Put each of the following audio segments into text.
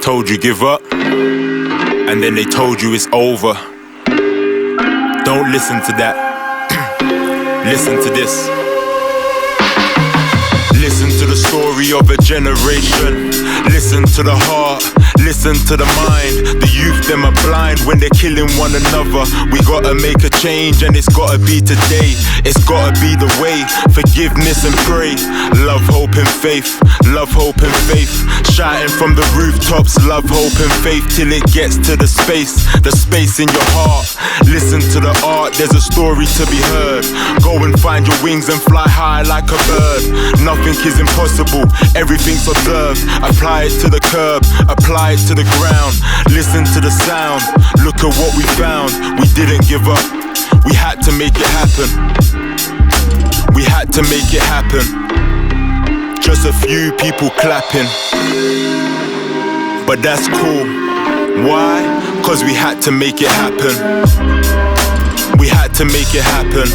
told you give up, and then they told you it's over. Don't listen to that. Listen to this. Listen to the story of a generation. Listen to the heart, listen to the mind. The youth, them are blind when they're killing one another. We gotta make a change and it's gotta be today. It's gotta be the way. Forgiveness and pray. Love, hope and faith. Love, hope and faith. Shouting from the rooftops. Love, hope and faith till it gets to the space in your heart. Listen to the art, there's a story to be heard. Go and find your wings and fly high like a bird. Nothing is impossible, everything's observed. Apply it to the curb, apply it to the ground. Listen to the sound, look at what we found. We didn't give up, we had to make it happen. We had to make it happen. Just a few people clapping, but that's cool. Why? Cause we had to make it happen. We had to make it happen.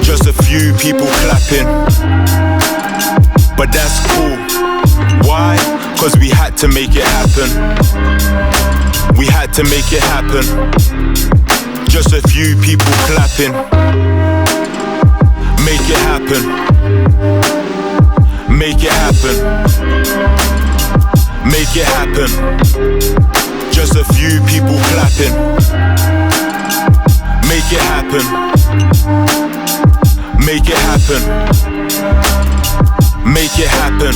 Just a few people clapping, but that's cool. Why? Cause we had to make it happen. We had to make it happen. Just a few people clapping. Make it happen. Make it happen. Make it happen. Just a few people clapping. Make it happen. Make it happen. Make it happen.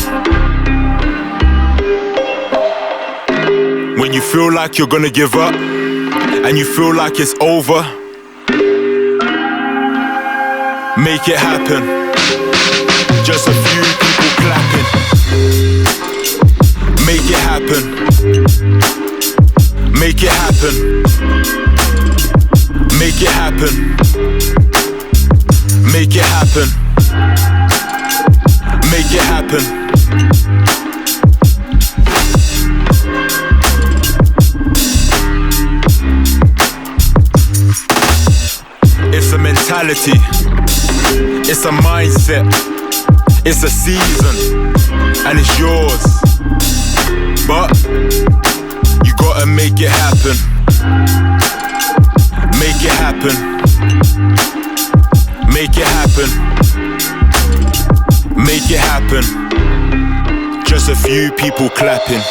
When you feel like you're gonna give up and you feel like it's over, make it happen. Just a few people clapping. Make it happen. Make it happen. Make it happen. Make it happen. Make it happen. It's a mentality. It's a mindset. It's a season. And it's yours. But you gotta make it happen. Make it happen. Make it happen. Make it happen. Just a few people clapping.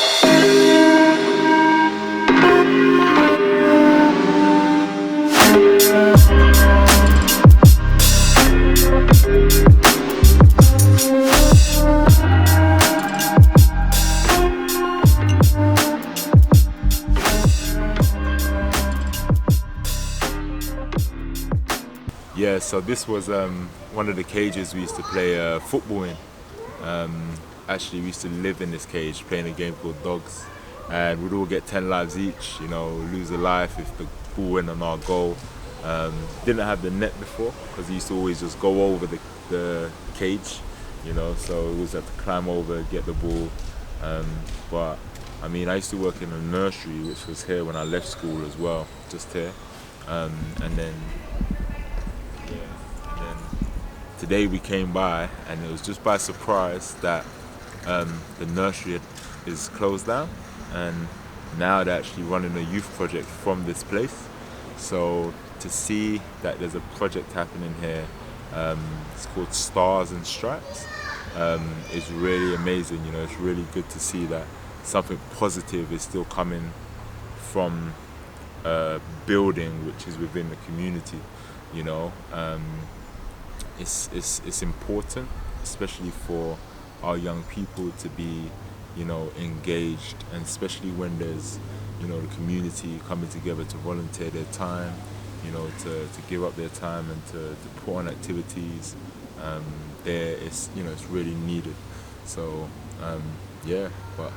Yeah, so this was one of the cages we used to play football in. Actually, we used to live in this cage playing a game called Dogs, and we'd all get 10 lives each, you know, lose a life if the ball went on our goal. Didn't have the net before because we used to always just go over the cage, you know, so we always had to climb over, get the ball. But I mean, I used to work in a nursery which was here when I left school as well, just here. And then today we came by and it was just by surprise that the nursery is closed down, and now they're actually running a youth project from this place. So to see that there's a project happening here, it's called Stars and Stripes, is really amazing. You know, it's really good to see that something positive is still coming from a building which is within the community. You know, it's important, especially for our young people to be, you know, engaged, and especially when there's, you know, the community coming together to volunteer their time, you know, to give up their time and to put on activities. It's, you know, it's really needed. So yeah, but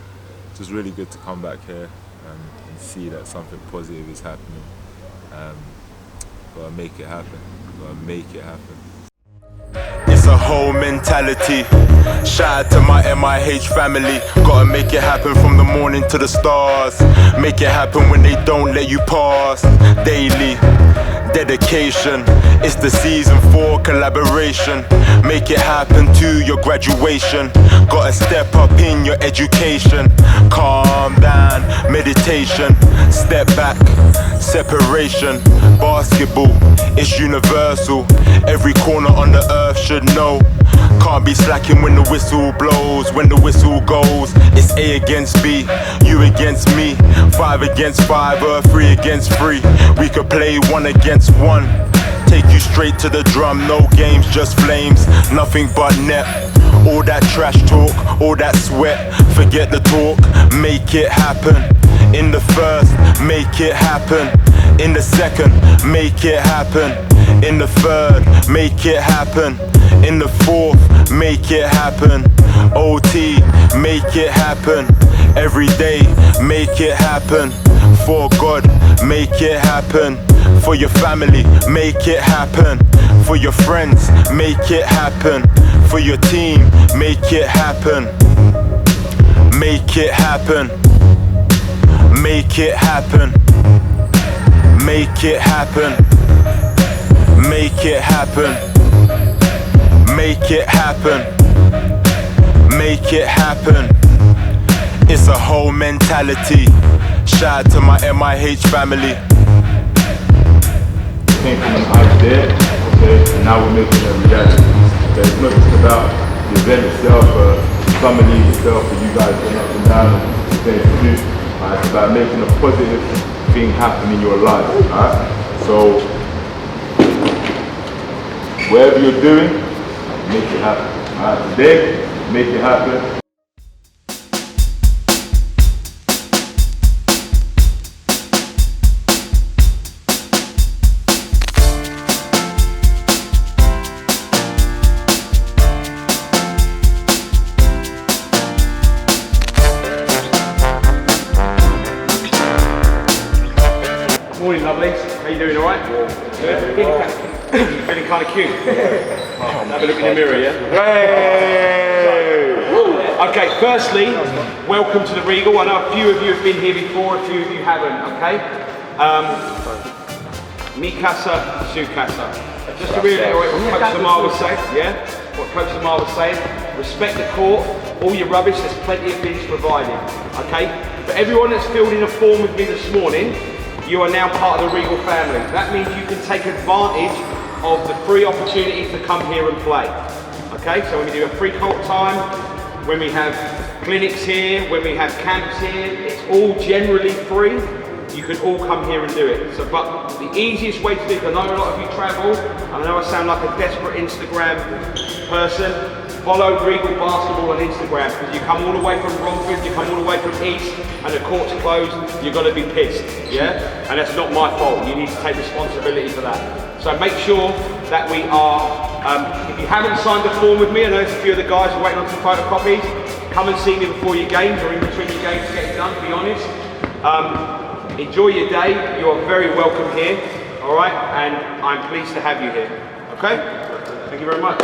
it's just really good to come back here and see that something positive is happening. Gotta make it happen. Gotta make it happen. It's a whole mentality. Shout out to my MIH family. Gotta make it happen from the morning to the stars. Make it happen when they don't let you pass. Daily, dedication. It's the season for collaboration. Make it happen to your graduation. Gotta step up in your education. Calm down, meditation. Step back, separation. Basketball, it's universal. Every corner on the earth should know. Can't be slacking when the whistle blows. When the whistle goes, it's A against B, you against me, 5 against 5 or 3 against 3. We could play 1 against 1. Take you straight to the drum, no games, just flames, nothing but net. All that trash talk, all that sweat, forget the talk, make it happen. In the first, make it happen. In the second, make it happen. In the third, make it happen. In the fourth, make it happen. OT, make it happen. Every day, make it happen. For God, make it happen. For your family, make it happen. For your friends, make it happen. For your team, make it happen. Make it happen. Make it happen. Make it happen. Make it happen. Make it happen. Make it happen. It's a whole mentality. Shout out to my MIH family. Came from an idea, okay, and now we're making it a reality. Okay, it's not just about the event itself, family itself, for you guys getting up and down and things to do. It's about making a positive thing happen in your life. Alright? So wherever you're doing, make it happen. Alright, today, make it happen. Morning, lovelies. How you doing? All right? Good. Feeling kind of cute. Have a look in the mirror, yeah. Hey! Okay. Firstly, welcome to the Regal. I know a few of you have been here before. A few of you haven't. Okay. Mi casa, su casa. Just to reiterate what Coach Moir was saying. Yeah. What Coach Moir was saying. Respect the court. All your rubbish. There's plenty of bins provided. Okay. For everyone that's filled in a form with me this morning, you are now part of the Regal family. That means you can take advantage of the free opportunities to come here and play. Okay, so when we do a free court time, when we have clinics here, when we have camps here, it's all generally free. You can all come here and do it. So, but the easiest way to do it, I know a lot of you travel, I know I sound like a desperate Instagram person, follow Regal Basketball on Instagram, because you come all the way from Romford, you come all the way from East, and the court's closed, you're going to be pissed, yeah? And that's not my fault, you need to take responsibility for that. So make sure that we are, if you haven't signed a form with me, I know there's a few of the guys are waiting on some photocopies, come and see me before your games, or in between your games to get it done, to be honest. Enjoy your day, you are very welcome here, all right? And I'm pleased to have you here, okay? Thank you very much.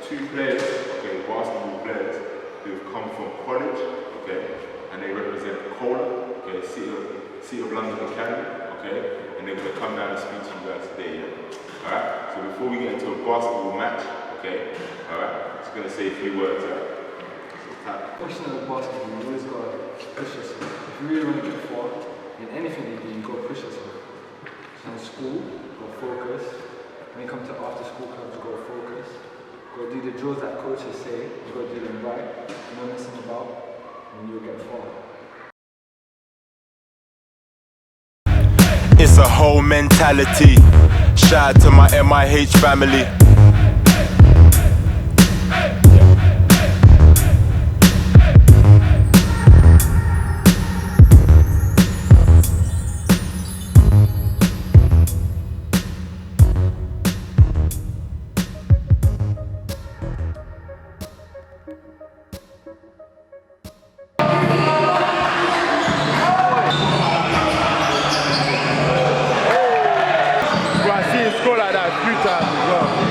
Two players, okay, basketball players who've come from college, okay, and they represent Cola, okay, City of London Academy, okay, and they're going to come down and speak to you guys today, yeah? Alright, so before we get into a basketball match, okay, alright, just going to say a few words, alright? Professional basketball, you always got to push yourself. If you really want to get far in anything you do, you got to push yourself. So in school, you got to focus. When you come to after school clubs, you got to focus. You got to do the drills that coaches say. You got to do them right. You know messing about, and you'll get far. It's a whole mentality. Shout out to my MIH family. Score like that a few times as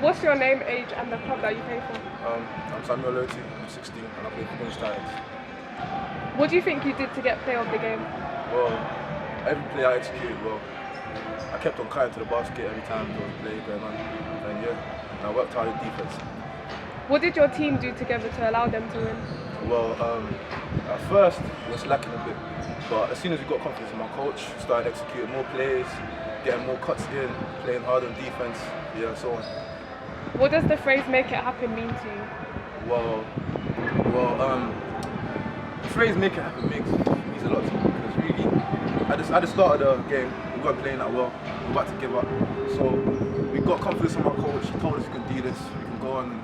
What's your name, age, and the club that you play for? I'm Samuel Loti, I'm 16, and I play for Titans. What do you think you did to get player of the game? Well, every play I executed well. I kept on cutting to the basket every time there was a play going on, and I worked hard at defense. What did your team do together to allow them to win? Well, at first it was lacking a bit, but as soon as we got confidence in my coach, started executing more plays, getting more cuts in, playing hard on defense, yeah, so on. What does the phrase "make it happen" mean to you? Well, the phrase "make it happen" means a lot to me because really, at the start of the game, we weren't playing that well. We were about to give up, so we got confidence in my coach. He told us we can do this. We can go on,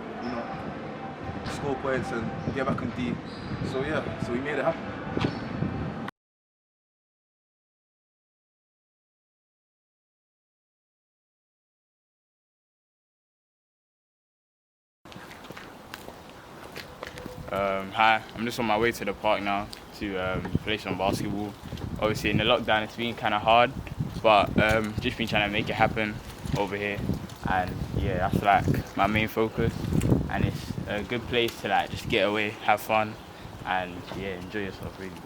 score points and get back on D. So yeah, so we made it happen. Hi, I'm just on my way to the park now to play some basketball. Obviously in the lockdown it's been kind of hard, but just been trying to make it happen over here, and yeah, that's like my main focus, and it's a good place to like just get away, have fun, and yeah, enjoy yourself really.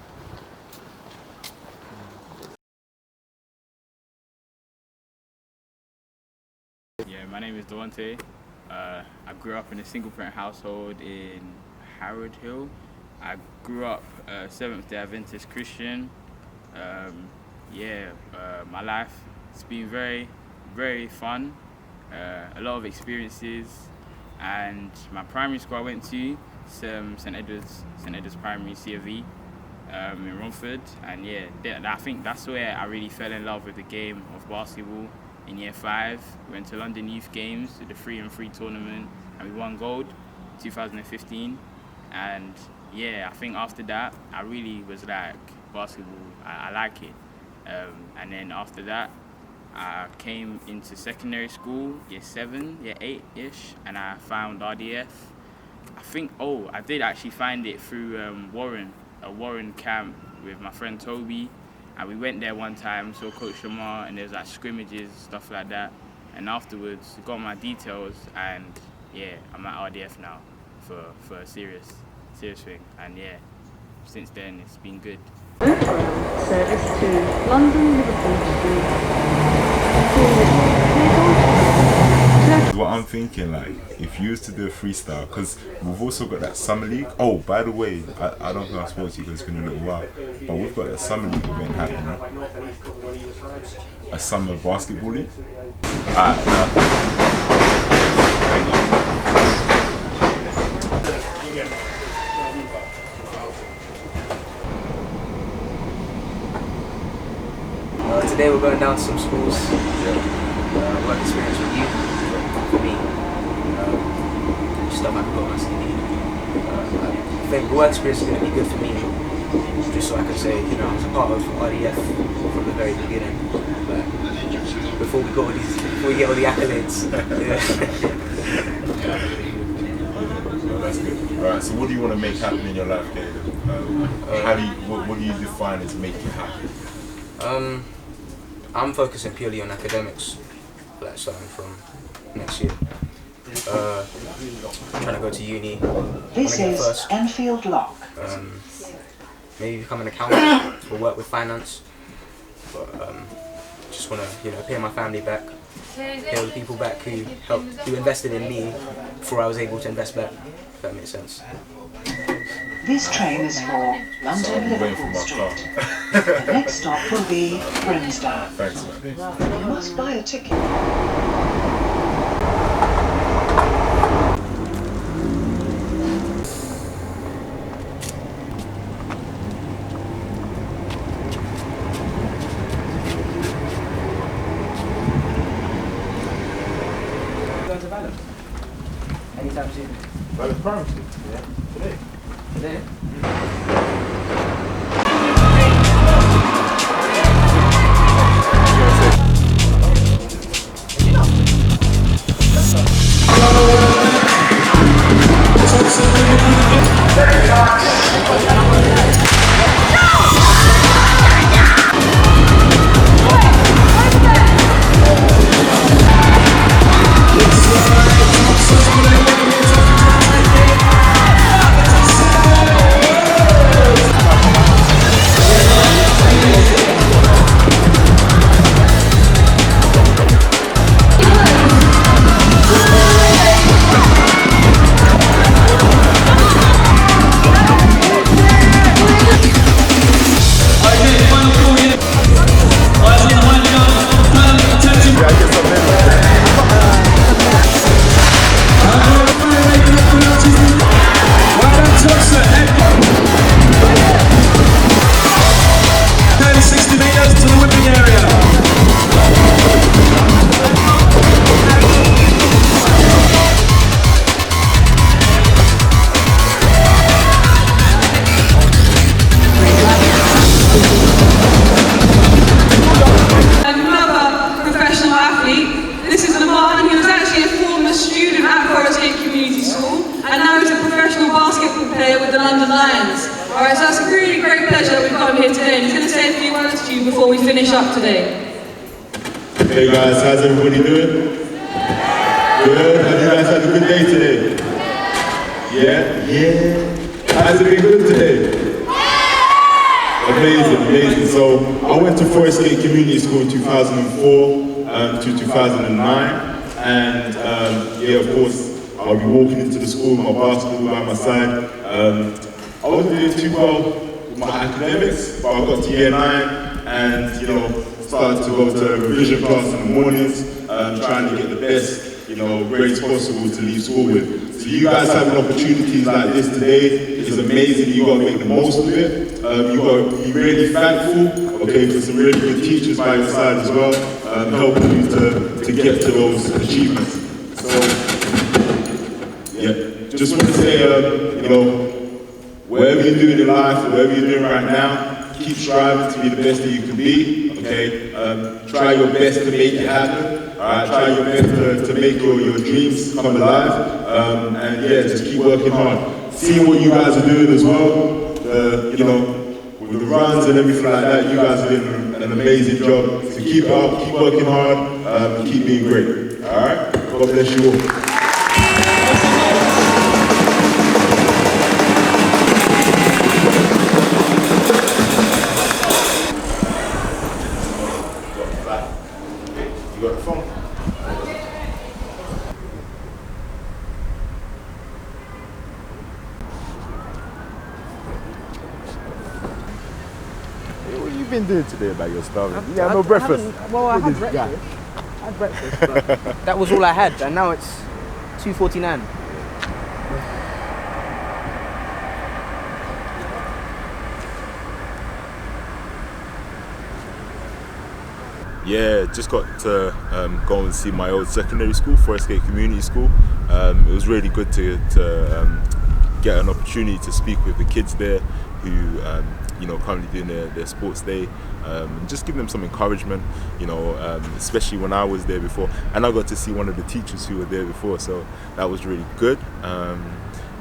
Yeah, my name is Devontae. I grew up in a single-parent household in Harrod Hill. I grew up Seventh-day Adventist Christian. My life, it's been very, very fun. A lot of experiences, and my primary school I went to, St Edward's Primary, C of E, in Romford, and yeah, I think that's where I really fell in love with the game of basketball. In year 5, we went to London Youth Games, the 3-on-3 tournament, and we won gold 2015. And yeah, I think after that, I really was like, basketball, I like it. And then after that, I came into secondary school, year 7, year 8-ish, and I found RDF. I did actually find it through a Warren camp with my friend Toby. And we went there one time, saw Coach Lamar, and there was like scrimmages, stuff like that. And afterwards, got my details, and yeah, I'm at RDF now for a serious thing. And yeah, since then it's been good. Service to London Liverpool Street. What I'm thinking, like, if you used to do a freestyle, because we've also got that summer league. Oh, by the way, I don't think I spoke to you because it's been a little while, but we've got a summer league event happening, a summer basketball league. Today we're going down to some schools. Work experience with you. For me, stuff I can put on my CV. I think work experience is going to be good for me, just so I can say, I was a part of RDF from the very beginning. But before we get all the accolades. That's good. Alright, so what do you want to make happen in your life, Caleb? What do you define as make it happen? I'm focusing purely on academics, like starting from next year. I'm trying to go to uni. This is Enfield Lock. Maybe become an accountant or work with finance. But just want to, pay my family back, pay all the people back who invested in me before I was able to invest back. If that makes sense. This train is for London Liverpool Street. The next stop will be Grimsby. Thanks, man. You must buy a ticket. Going to Valum? Anytime soon? Valum Primary? Yeah. Today. Today? Lions. Alright, so it's a really great pleasure that we've got him here today, and he's going to say a few words to you before we finish up today. Hey guys, how's everybody doing? Good? Have you guys had a good day today? Yeah? Yeah. How's it been good today? Amazing, amazing. So I went to Forest Gate Community School in 2004 to 2009, and yeah, of course, I'll be walking into the school with my basketball by my side. I wasn't doing too well with my academics, but I got to year 9 and, you know, started to go to revision class in the mornings, trying to get the best, you know, grades possible to leave school with. So you guys having opportunities like this today is amazing. You got to make the most of it. You got to be really thankful, okay, for some really good teachers by your side as well, helping you to get to those achievements. So, yeah, just want to say, you know, whatever you're doing in life, whatever you're doing right now, keep striving to be the best that you can be, okay? Try your best to make it happen, alright? Try your best to make your dreams come alive, and yeah, just keep working hard. Seeing what you guys are doing as well, you know, with the runs and everything like that, you guys are doing an amazing job. So keep it up, keep working hard, and keep being great, alright? God bless you all. What have you been doing today about your starving? You had no breakfast. Well, I had breakfast. I had breakfast, but that was all I had, and now it's 2:49. Yeah, just got to go and see my old secondary school, Forest Gate Community School. It was really good to get an opportunity to speak with the kids there who you know, currently doing their sports day, and just give them some encouragement, you know, especially when I was there before, and I got to see one of the teachers who were there before, so that was really good.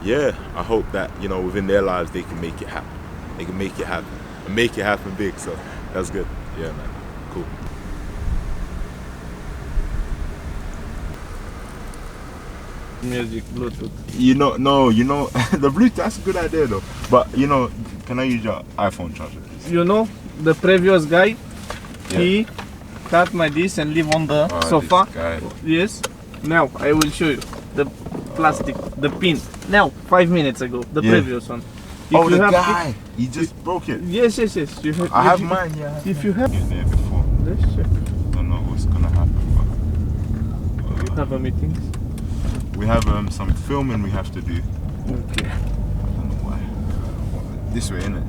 Yeah, I hope that, you know, within their lives they can make it happen. They can make it happen and make it happen big. So that's good. Yeah, man. Cool. Music, Bluetooth. You know, no, you know, the Bluetooth, that's a good idea though. But you know, can I use your iPhone charger, please? You know, the previous guy, he cut my this and leave on the sofa. Yes. Now I will show you the plastic, the pin. Now, 5 minutes ago, the previous one. If the guy, he just broke it. Yes. You have, I have mine. Yeah. If you have. He was there before. Let's check. Don't know what's gonna happen, but You have a meeting. We have some filming we have to do. Okay. I don't know why. This way, innit?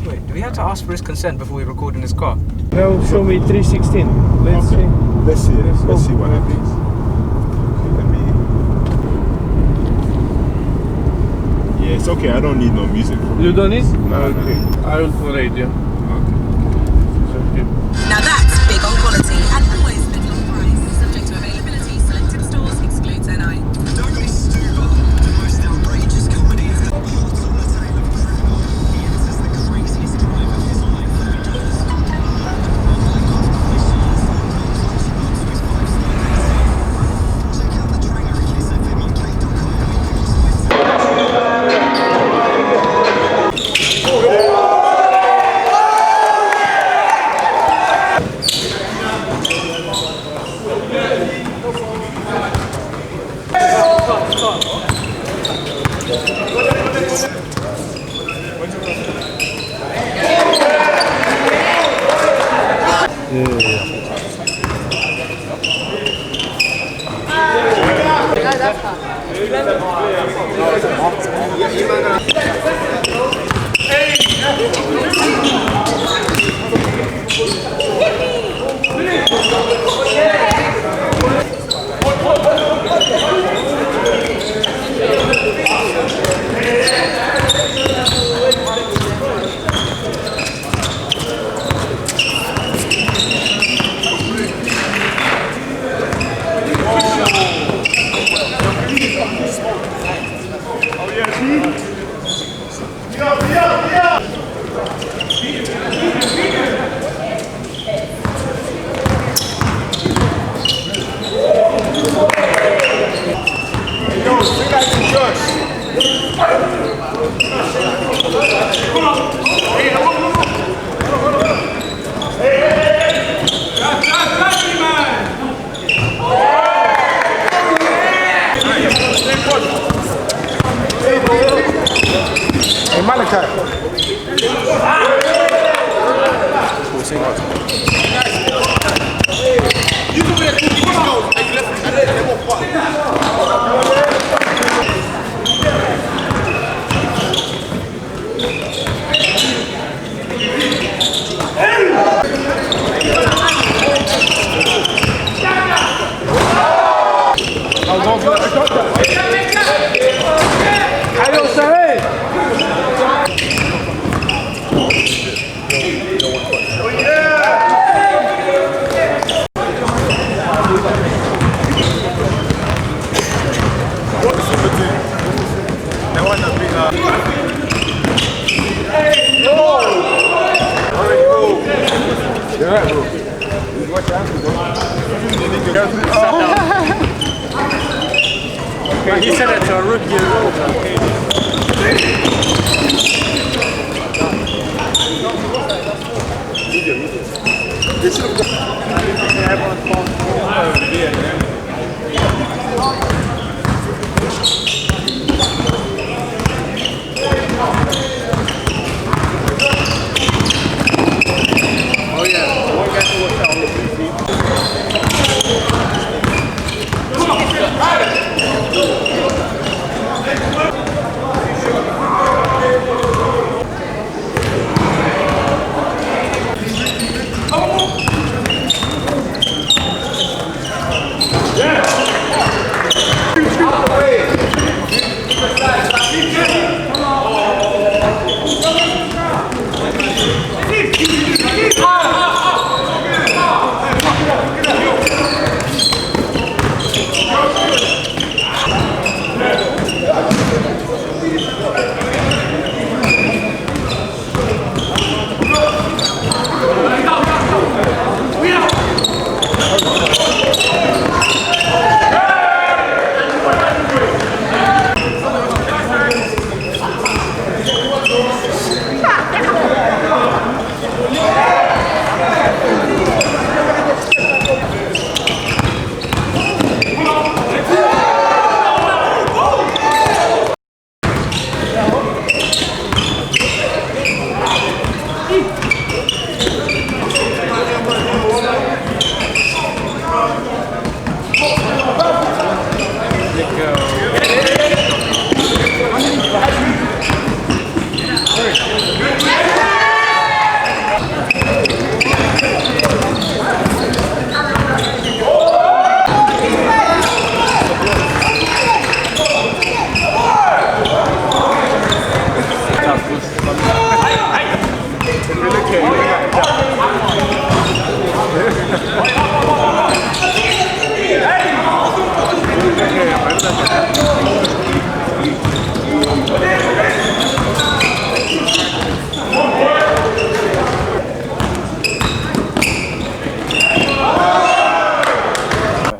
Wait, do we have to ask for his consent before we record in his car? Now show me 316. Let's see. Let's see it. Let's see what happens. Yeah, it's okay. I don't need no music. You don't need? No. Okay. I will for radio. Okay. Now that's big on quality and always middle of price. Subject to availability, selected stores, excludes NI. Don't be stupid. The most outrageous comedy is hot on the tail of criminal. He enters the craziest crime of his life. Check out the trailer at KSFMUK.com. Hey, Malachi. He said that to a rookie as well. Oh yeah, one guy to watch out on the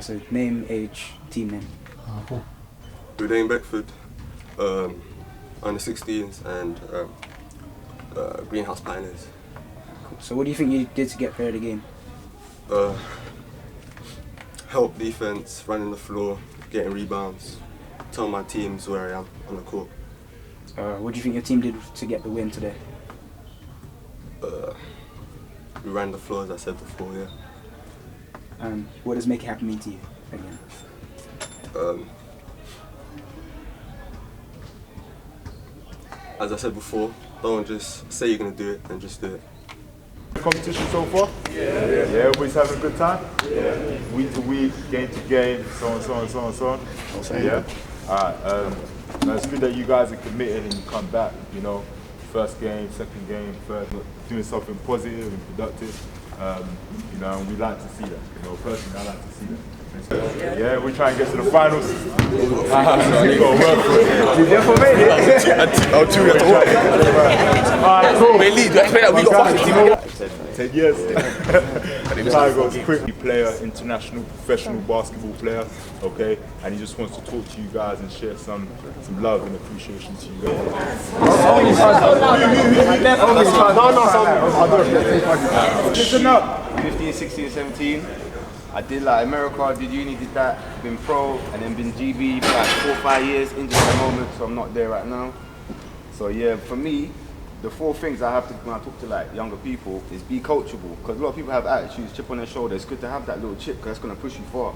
So name, age, team name. We're in Beckford, under 16s and Greenhouse Pioneers. Cool. So what do you think you did to get player of the game? Help defense, running the floor, getting rebounds, tell my teams where I am on the court. What do you think your team did to get the win today? We ran the floor, as I said before, yeah. And what does make it happen mean to you again? As I said before, don't just say you're going to do it and just do it. Competition so far? Yeah. Everybody's having a good time? Yeah. Week to week, game to game, so on, so on, so on, so on. Yeah. Alright. It's good that you guys are committed and you come back. You know, first game, second game, third, doing something positive and productive. You know, and we like to see that. You know, personally, I like to see that. Yeah, we try and get to the finals. You got to work for it. Did you ever make it? Oh, two, you have to work. Alright, cool. We got fucking team. said yes. Time goes quick. Player, international, professional basketball player, okay? And he just wants to talk to you guys and share some love and appreciation to you guys. Listen up. 15, 16, 17. I did like America, did uni, did that, been pro, and then been GB for like 4 or 5 years, injured at the moment, so I'm not there right now. So yeah, for me, the 4 things I have to, when I talk to like younger people, is be coachable. Because a lot of people have attitudes, chip on their shoulder. It's good to have that little chip, because that's going to push you far.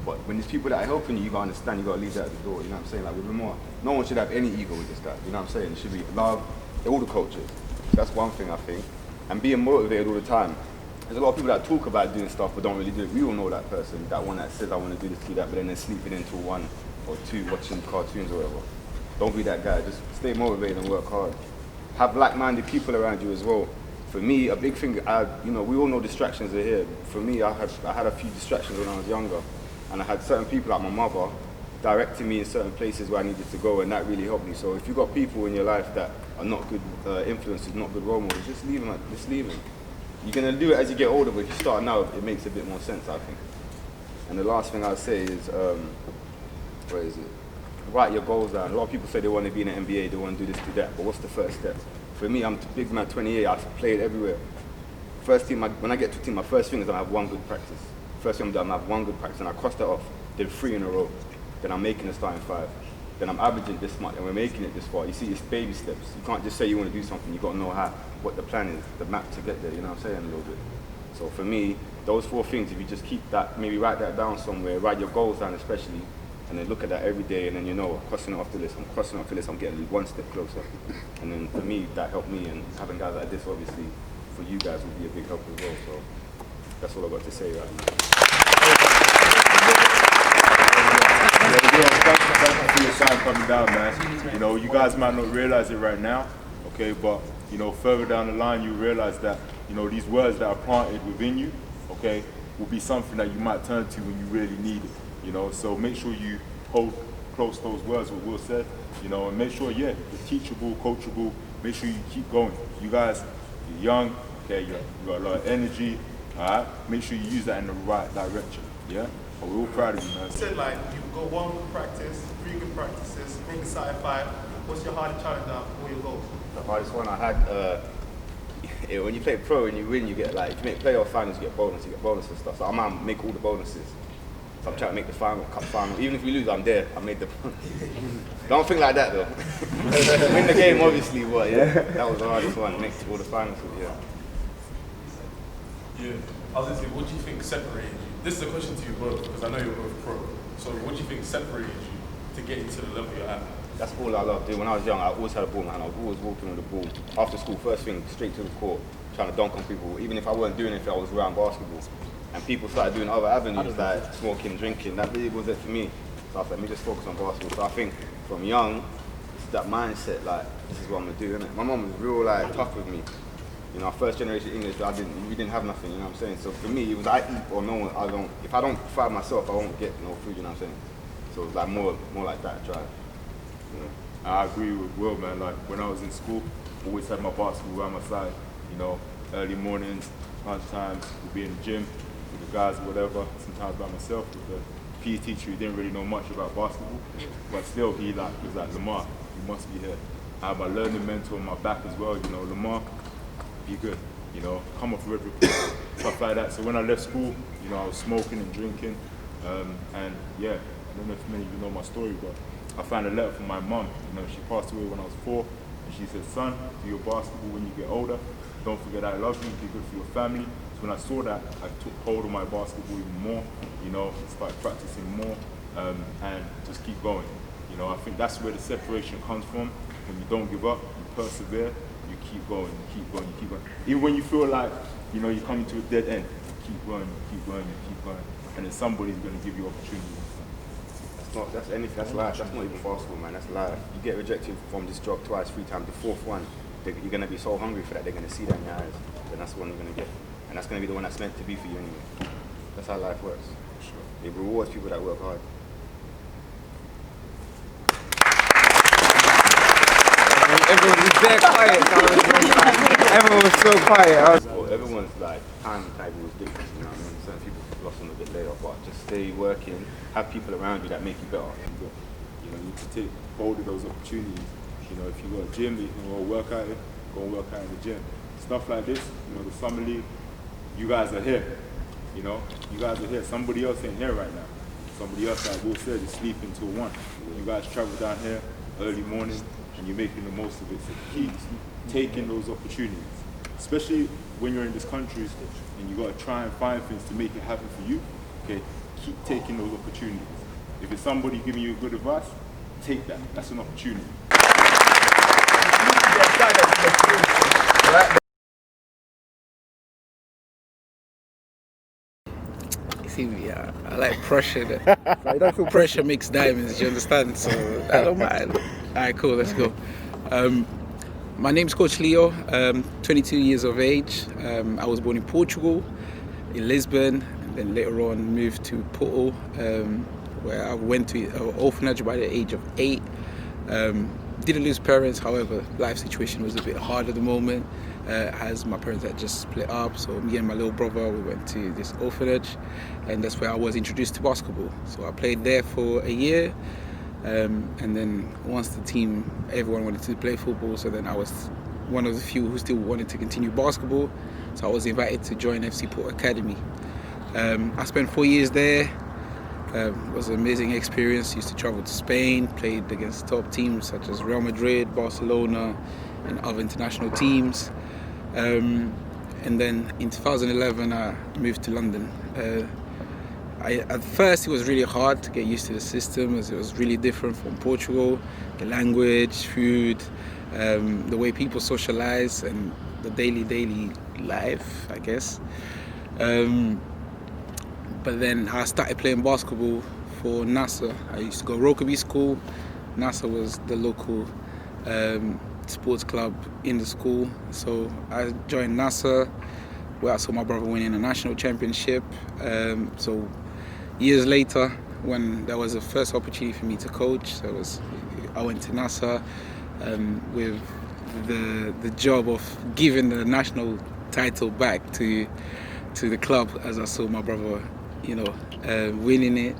But when there's people that are helping you, you got to understand, you got to leave that at the door, you know what I'm saying? Like with Moir, no one should have any ego with this guy, you know what I'm saying? It should be love, all the coaches. That's one thing I think. And being motivated all the time. There's a lot of people that talk about doing stuff but don't really do it. We all know that person, that one that says I want to do this, do that, but then they're sleeping until 1 or 2 watching cartoons or whatever. Don't be that guy, just stay motivated and work hard. Have like-minded people around you as well. For me, a big thing, we all know distractions are here. For me, I had a few distractions when I was younger, and I had certain people like my mother directing me in certain places where I needed to go, and that really helped me. So if you've got people in your life that are not good influences, not good role models, just leave them. Just leave them. You're gonna do it as you get older, but if you start now, it makes a bit more sense, I think. And the last thing I'd say is, where is it? Write your goals down. A lot of people say they want to be in the NBA, they want to do this, do that, but what's the first step? For me, I'm a big man, 28, I've played everywhere. First team, when I get to a team, my first thing is I have 1 good practice. First thing I'm doing, I have 1 good practice, and I cross that off, then 3 in a row. Then I'm making a starting 5. Then I'm averaging this much, and we're making it this far. You see, it's baby steps. You can't just say you want to do something, you got to know what the plan is, the map to get there, you know what I'm saying, a little bit. So for me, those 4 things, if you just keep that, maybe write that down somewhere, write your goals down especially, and then look at that every day, and then you know, I'm crossing it off the list, I'm getting 1 step closer. And then for me, that helped me, and having guys like this, obviously, for you guys would be a big help as well. So that's all I've got to say right now. Thank you for your sign coming down, man. You know, you guys might not realize it right now, okay, but you know, further down the line, you realize that, you know, these words that are planted within you, okay, will be something that you might turn to when you really need it, you know. So make sure you hold close those words, what Will said, you know, and make sure, yeah, you're teachable, coachable, make sure you keep going. You guys, you're young, okay, you got a lot of energy, all right? Make sure you use that in the right direction, yeah? But we're all proud of you, man. You said, like, you go 1 good practice, 3 good practices, make a side 5. What's your hardest challenge now for your goals? The hardest one I had, when you play pro and you win, you get like, if you make playoff finals, you get bonus and stuff. So I might make all the bonuses. So I'm trying to make the final, cup final. Even if we lose, I'm there. I made the. Don't think like that though. Win the game, obviously, but yeah, that was the hardest one. Make all the finals, yeah. Yeah, I was going to say, what do you think separated you? This is a question to you both, because I know you're both pro. So what do you think separated you to get into the level you're at? That's all I loved doing. When I was young, I always had a ball in my hand. I was always walking with the ball. After school, first thing, straight to the court, trying to dunk on people. Even if I weren't doing anything, I was around basketball. And people started doing other avenues like smoking, drinking. That really was it for me. So I was like, let me just focus on basketball. So I think from young, it's that mindset, like, this is what I'm gonna do, innit? My mum was real like tough with me. You know, first generation English, we didn't have nothing, you know what I'm saying? So for me, it was I eat or no one, if I don't provide myself, I won't get no food, you know what I'm saying? So it was like more like that drive. You know? I agree with Will, man. Like when I was in school, always had my basketball around my side. You know, early mornings, lunch times, we'd be in the gym with the guys or whatever. Sometimes by myself with the PE teacher who didn't really know much about basketball, but still he was like, Lamar, you must be here. I had my learning mentor on my back as well. You know, Lamar, be good. You know, come off Red Report, stuff like that. So when I left school, you know, I was smoking and drinking, and yeah, I don't know if many of you know my story, but I found a letter from my mum. You know, she passed away when I was 4, and she said, son, do your basketball when you get older. Don't forget I love you, be good for your family. So when I saw that, I took hold of my basketball even more, you know, started practicing more, and just keep going. You know, I think that's where the separation comes from. When you don't give up, you persevere, you keep going, you keep going, you keep going. Even when you feel like, you know, you're coming to a dead end, you keep going, you keep going, you keep going. And then somebody's going to give you opportunity. That's anything, that's life. That's not even basketball, man, that's life. You get rejected from this job twice, 3 times, the 4th one, you're going to be so hungry for that, they're going to see that in your eyes. Then that's the one you're going to get. And that's going to be the one that's meant to be for you anyway. That's how life works. Sure. It rewards people that work hard. Everyone was very quiet. Everyone was so quiet. everyone's like timetable is different, you know what I mean? Certain people blossom a bit later, but just stay working, have people around you that make you better. You know, you need to take hold of those opportunities. You know, if you got a gym that you can go work out in, go and work out in the gym. Stuff like this, you know, the summer league, you guys are here. You know, you guys are here. Somebody else ain't here right now. Somebody else, like Will said, is sleeping till 1. You guys travel down here early morning and you're making the most of it. So keep taking those opportunities, especially when you're in this country and you got to try and find things to make it happen for you. Okay, keep taking those opportunities. If it's somebody giving you good advice, take that. That's an opportunity. See me, I like pressure. Pressure makes diamonds, you understand? So I don't mind. Alright, cool, let's go. My name's Coach Leo, 22 years of age. I was born in Portugal, in Lisbon, and then later on moved to Porto, where I went to an orphanage by the age of 8. Didn't lose parents, however, life situation was a bit hard at the moment, as my parents had just split up. So me and my little brother, we went to this orphanage, and that's where I was introduced to basketball. So I played there for a year, and then once the team, everyone wanted to play football, so then I was one of the few who still wanted to continue basketball. So I was invited to join FC Porto Academy. I spent 4 years there. It was an amazing experience. Used to travel to Spain, played against top teams such as Real Madrid, Barcelona, and other international teams. And then in 2011, I moved to London. At first, it was really hard to get used to the system, as it was really different from Portugal. The language, food, the way people socialize, and the daily life, I guess. But then I started playing basketball for NASA. I used to go rugby school. NASA was the local sports club in the school. So I joined NASA, where I saw my brother winning a national championship. So years later, when there was a first opportunity for me to coach, I went to NASA with the job of giving the national title back to the club, as I saw my brother winning it.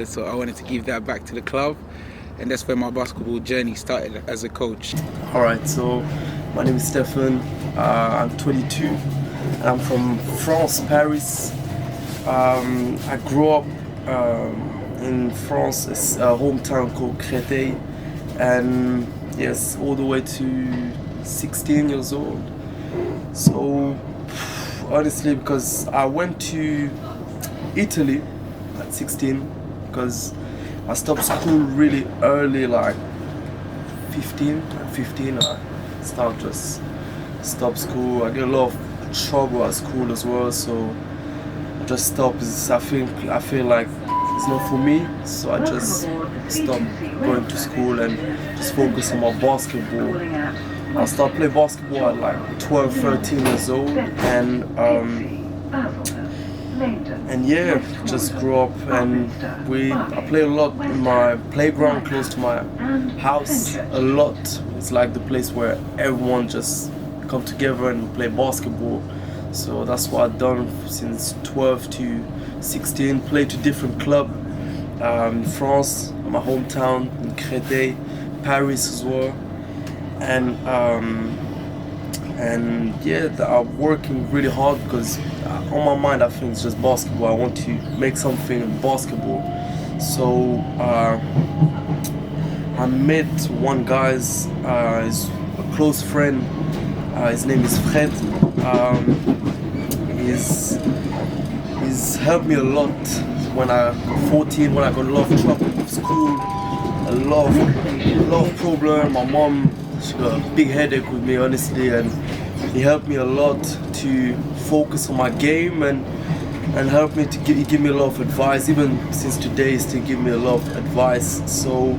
So I wanted to give that back to the club, and that's where my basketball journey started as a coach. Alright, so my name is Stefan, I'm 22, and I'm from France, Paris. I grew up in France, it's a hometown called Créteil, and yes, all the way to 16 years old. So honestly, because I went to Italy at 16, because I stopped school really early, like 15 I stopped school. I get a lot of trouble at school as well, so I just stopped. I feel like it's not for me, so I just stopped going to school and just focus on my basketball. I started playing basketball at like 12, 13 years old, and yeah, just grew up, and I play a lot in my playground close to my house, a lot. It's like the place where everyone just come together and play basketball. So that's what I've done since 12 to 16, played to different clubs in France, my hometown, in Créteil, Paris as well. And yeah, I'm working really hard because on my mind I think it's just basketball. I want to make something in basketball. So I met one guy, he's a close friend. His name is Fred. He's helped me a lot when I got 14, when I got a lot of trouble with school, a lot of problem. My mom, she got a big headache with me, honestly, and he helped me a lot to focus on my game and helped me to give me a lot of advice. Even since today, he still give me a lot of advice. So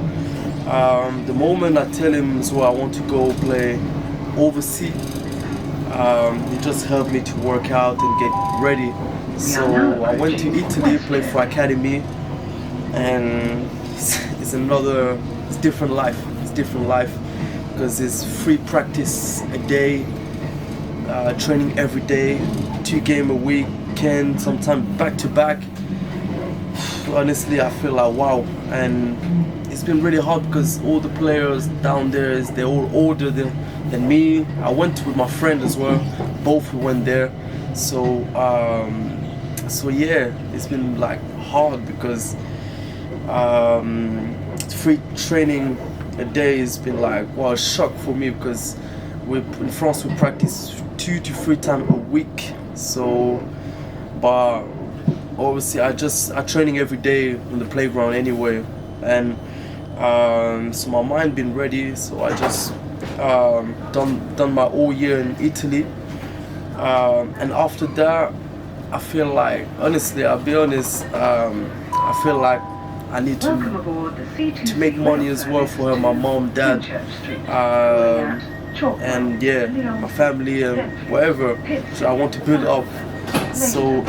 the moment I tell him as well I want to go play overseas, he just helped me to work out and get ready. So I went to Italy, played for academy, and it's different life. It's different life because it's free practice a day, training every day, 2 games a weekend, sometimes back to back. Honestly, I feel like wow, and it's been really hard because all the players down there, they're all older than me. I went with my friend as well, both we went there. So yeah, it's been like hard because free training a day has been like, well, a shock for me because in France we practice 2 to 3 times a week. So, but obviously I training every day on the playground anyway, and so my mind been ready. So I just done my whole year in Italy, and after that I feel like, honestly, I'll be honest, I feel like I need to make money as well for my mom, dad, and yeah, my family and whatever. So I want to build up. So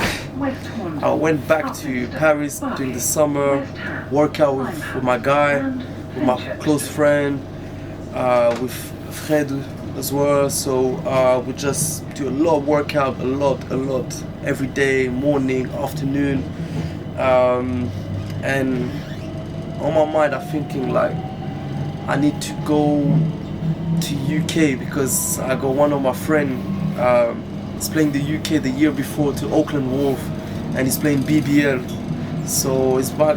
I went back to Paris during the summer, work out with my guy, with my close friend, with Fred as well. So we just do a lot of workout, a lot, every day, morning, afternoon. And on my mind I'm thinking like I need to go to UK because I got one of my friend he's playing the UK the year before to Auckland Wolf, and he's playing BBL. So it's my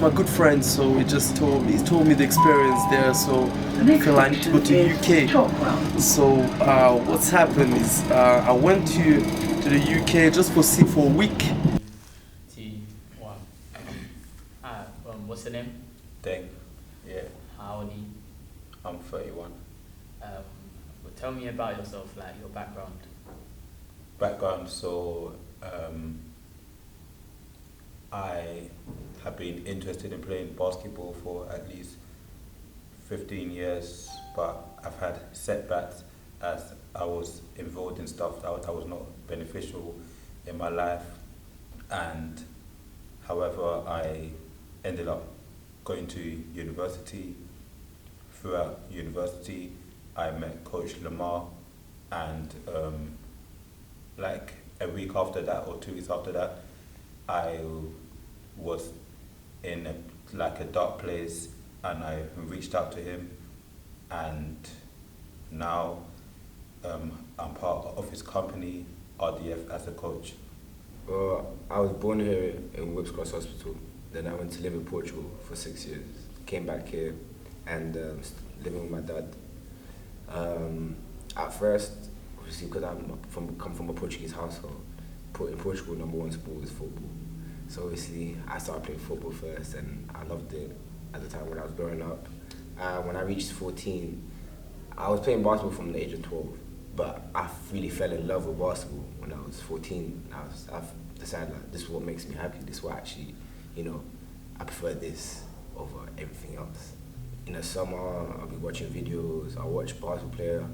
good friend. So he's told me the experience there. So I feel like I need to go to UK. So what's happened is I went to the UK just for a week. What's your name? Deng. Yeah. How old are you? I'm 31. Well, tell me about yourself, like your background. So I have been interested in playing basketball for at least 15 years, but I've had setbacks as I was involved in stuff that was not beneficial in my life, and however I ended up going to university. Throughout university I met Coach Lamar, and like a week after that or 2 weeks after that I was in a dark place, and I reached out to him, and now I'm part of his company, RDF, as a coach. Well, I was born here in Whips Cross Hospital. Then I went to live in Portugal for 6 years. Came back here and living with my dad. At first, obviously, because come from a Portuguese household, in Portugal, #1 sport is football. So obviously, I started playing football first, and I loved it at the time when I was growing up. When I reached 14, I was playing basketball from the age of 12, but I really fell in love with basketball when I was 14. I've decided like this is what makes me happy. This is what actually, I prefer this over everything else. In the summer, I'll be watching videos. I'll watch basketball player.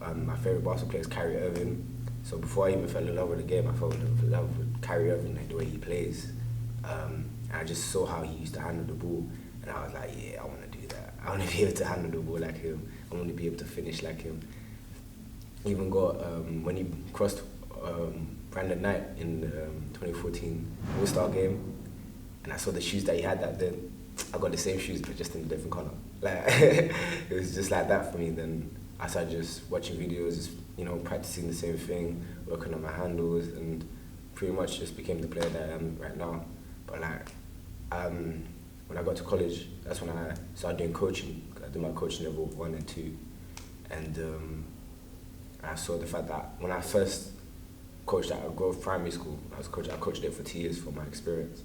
My favorite basketball player is Kyrie Irving. So before I even fell in love with the game, I fell in love with Kyrie Irving, like the way he plays. And I just saw how he used to handle the ball, and I was like, yeah, I want to do that. I want to be able to handle the ball like him. I want to be able to finish like him. Even got when he crossed Brandon Knight in the 2014 All-Star game, and I saw the shoes that he had that then. I got the same shoes but just in a different color. Like it was just like that for me. Then I started just watching videos, just practicing the same thing, working on my handles, and pretty much just became the player that I am right now. But like when I got to college, that's when I started doing coaching. I did my coaching level 1 and 2, and I saw the fact that when I first coached at Grove Primary School, I coached it for 2 years for my experience,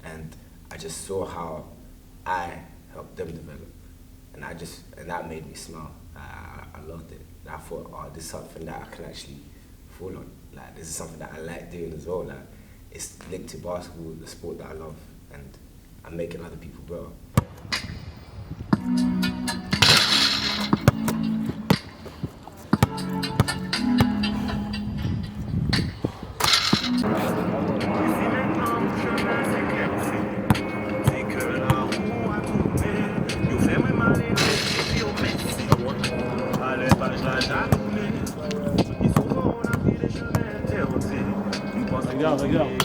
and I just saw how I helped them develop, and that made me smile. I loved it. And I thought, oh, this is something that I can actually fall on. Like this is something that I like doing as well. Like it's linked to basketball, the sport that I love, and I'm making other people better. regarde.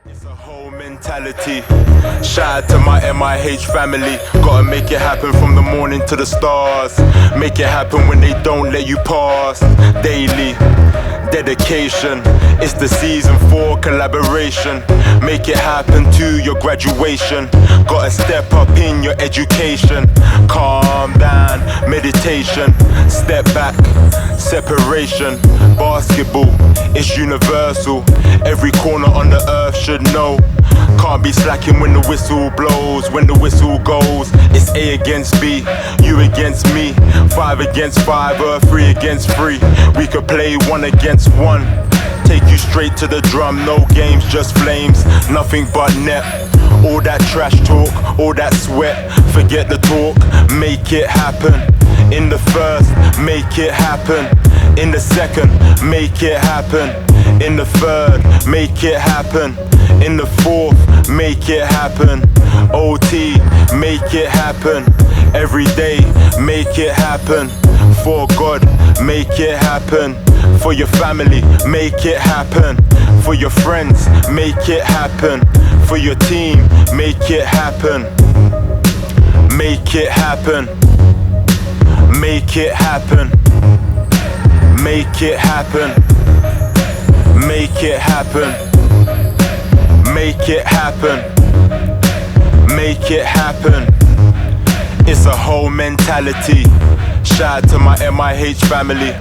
It's a whole mentality. Shout out to my MIH family. Gotta make it happen from the morning to the stars. Make it happen when they don't let you pass. Daily dedication. It's the season 4 collaboration. Make it happen to your graduation. Gotta step up in your education. Calm down, meditation. Step back, separation. Basketball, it's universal. Every corner on the earth should know. Can't be slacking when the whistle blows. When the whistle goes, it's A against B, you against me, 5 against 5 or 3 against 3. We could play 1 against 1. Take you straight to the drum, no games, just flames, nothing but net. All that trash talk, all that sweat, forget the talk, make it happen. In the first, make it happen. In the second, make it happen. In the third, make it happen. In the fourth, make it happen. OT, make it happen. Every day, make it happen. For God, make it happen. For your family, make it happen. For your friends, make it happen. For your team, make it happen. Make it happen. Make it happen. Make it happen. Make it happen. Make it happen. Make it happen. It's a whole mentality. Shout out to my MIH family.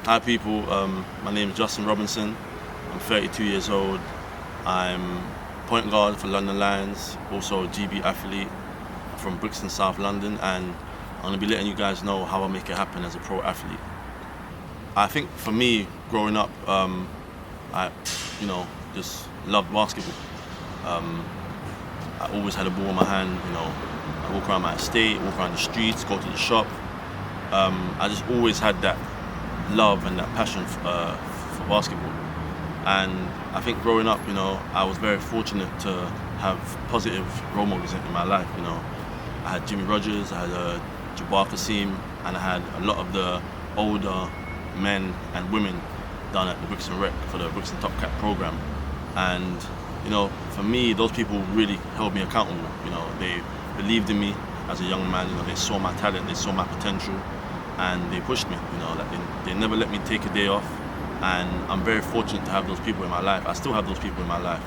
Hi people, my name is Justin Robinson. I'm 32 years old. I'm point guard for London Lions, also a GB athlete from Brixton, South London, and I'm going to be letting you guys know how I make it happen as a pro athlete. I think for me, growing up, I just loved basketball. I always had a ball in my hand, I walk around my estate, walk around the streets, go to the shop. I just always had that love and that passion for basketball. And I think growing up, I was very fortunate to have positive role models in my life. I had Jimmy Rogers, I had Jabbar Kasim, and I had a lot of the older men and women down at the Brixton Rec for the Brixton Top Cat program. And for me, those people really held me accountable. They believed in me as a young man. They saw my talent, they saw my potential, and they pushed me. They never let me take a day off. And I'm very fortunate to have those people in my life. I still have those people in my life.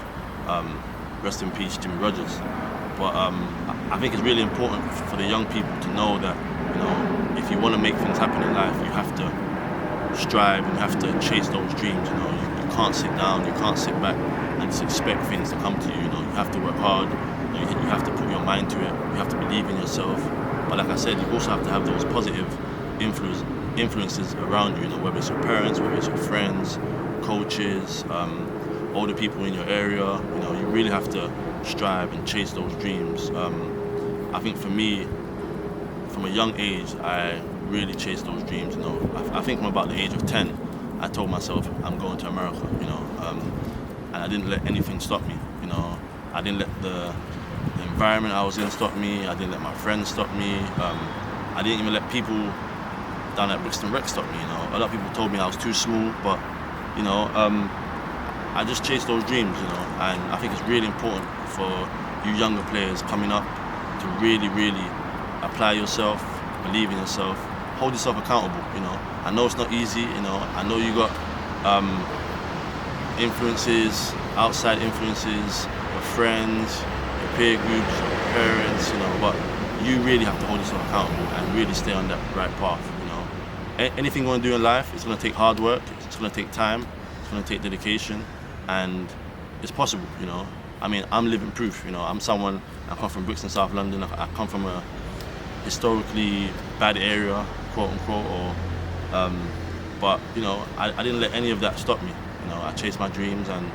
Rest in peace, Jimmy Rogers. But I think it's really important for the young people to know that, if you want to make things happen in life, you have to strive and you have to chase those dreams. You can't sit down, you can't sit back and just expect things to come to you. You have to work hard. You have to put your mind to it. You have to believe in yourself. But like I said, you also have to have those positive influences around you, whether it's your parents, whether it's your friends, coaches, older people in your area. You really have to strive and chase those dreams. I think for me, from a young age, I really chased those dreams. I think from about the age of 10, I told myself I'm going to America. And I didn't let anything stop me. I didn't let the environment I was in stop me. I didn't let my friends stop me. I didn't even let people down at Brixton Rec stop me. A lot of people told me I was too small, but I just chased those dreams. And I think it's really important for you younger players coming up to really, really apply yourself, believe in yourself, hold yourself accountable. I know it's not easy. I know you got influences, outside influences, your friends, your peer groups, your parents. But you really have to hold yourself accountable and really stay on that right path, you know. Anything you want to do in life, it's going to take hard work, it's going to take time, it's going to take dedication, and it's possible, you know. I mean, I'm living proof, you know. I'm someone, I come from Brixton, South London, I come from a historically bad area, quote unquote, but, you know, I didn't let any of that stop me. You know, I chased my dreams, and,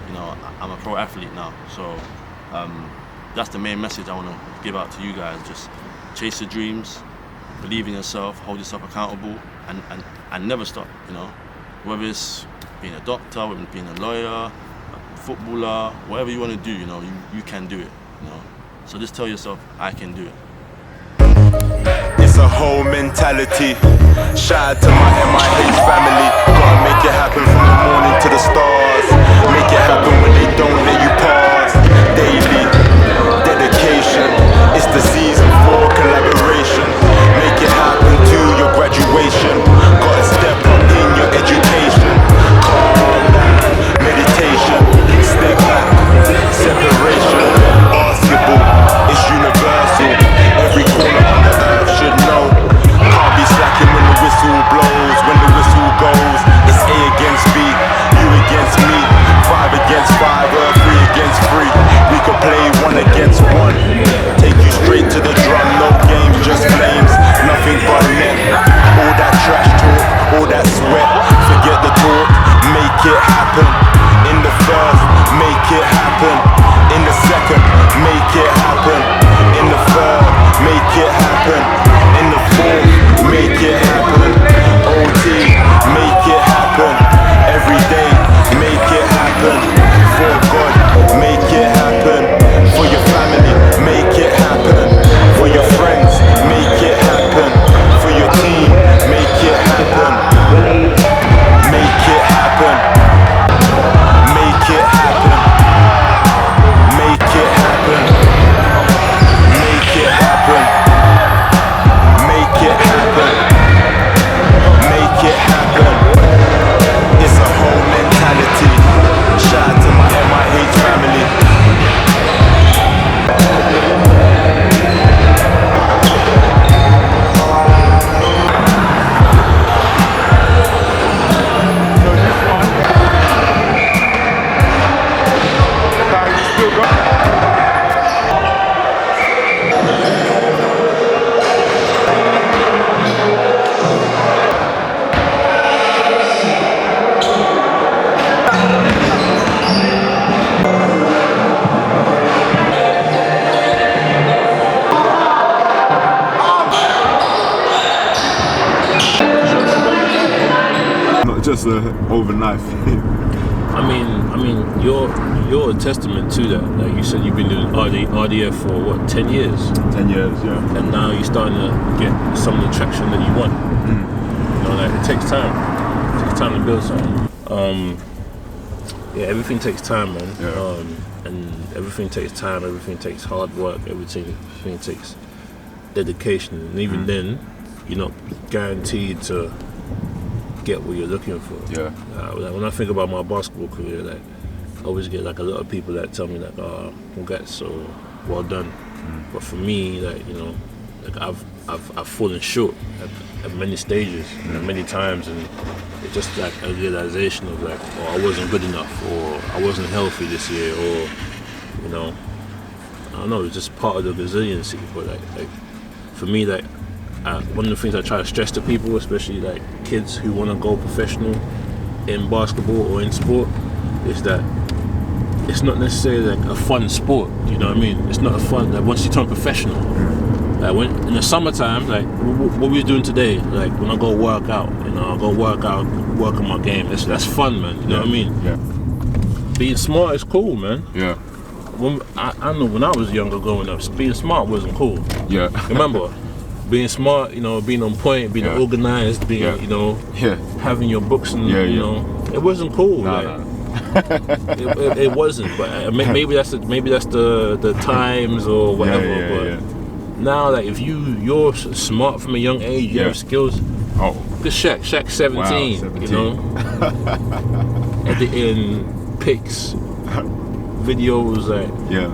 you know, I'm a pro athlete now. So that's the main message I want to give out to you guys. Just chase your dreams, believe in yourself, hold yourself accountable, and never stop, you know. Whether it's being a doctor, whether it's being a lawyer, a footballer, whatever you want to do, you know, you can do it, you know. So just tell yourself, I can do it. It's a whole mentality. Shout out to my MIH family. Gotta make it happen from the morning to the stars. Make it happen when they don't let you pass. Daily dedication. It's the season for collaboration. Make it happen to your graduation. Gotta step up in your education. Calm down, meditation. Step back, separation. Basketball, it's universal. Every corner on the earth should know. Can't be slacking when the whistle blows. When the whistle goes, it's A against B, you against me, 5 against 5, or 3 against 3. We could play 1 against 1. Take you straight to the drum, no games, just flames, nothing but net. All that trash talk, all that sweat, forget the talk, make it happen. In the first, make it happen. In the second, make it happen. In the third, make it happen. In the fourth, make it happen. OT, make it happen. Every day, make it happen. For God, make it happen. For your family, make it happen. For your friends, make it happen. For your team, make it happen. Make it happen. Make it happen. Make it happen. Make it happen. Make it happen. Make it happen. It's a whole mentality. Shout out to my MIH family. Not just an overnight thing. I mean, you're a testament to that. Like you said, you've been doing RDF for what, 10 years? 10 years, yeah. And now you're starting to get some of the traction that you want. You know, like it takes time. It takes time to build something. Yeah, everything takes time, man. Yeah. And everything takes time. Everything takes hard work. Everything takes dedication. And even then, you're not guaranteed to get what you're looking for. Yeah. Like when I think about my basketball career, like I always get like a lot of people that tell me like, "Oh, congrats, or well done." But for me, like, you know, like I've fallen short at many stages, and many times, and it's just like a realization of like, oh, I wasn't good enough, or I wasn't healthy this year, or, you know, I don't know. It's just part of the resiliency. But like for me, like. One of the things I try to stress to people, especially like kids who want to go professional in basketball or in sport, is that it's not necessarily like a fun sport. You know what I mean? It's not a fun. Like once you turn professional, like when in the summertime, like what we're doing today, like when I go work out, you know, I go work on my game. That's fun, man. You know what I mean? Yeah. Being smart is cool, man. Yeah. When I know when I was younger growing up, being smart wasn't cool. Yeah. Remember? Being smart, you know, being on point, being organized, being, you know, having your books and, you know, it wasn't cool. It wasn't. But maybe that's the times or whatever. But now, like, if you're smart from a young age, you have skills. Oh, look at Shaq 17, wow, 17. You know, editing pics, videos, like. Yeah.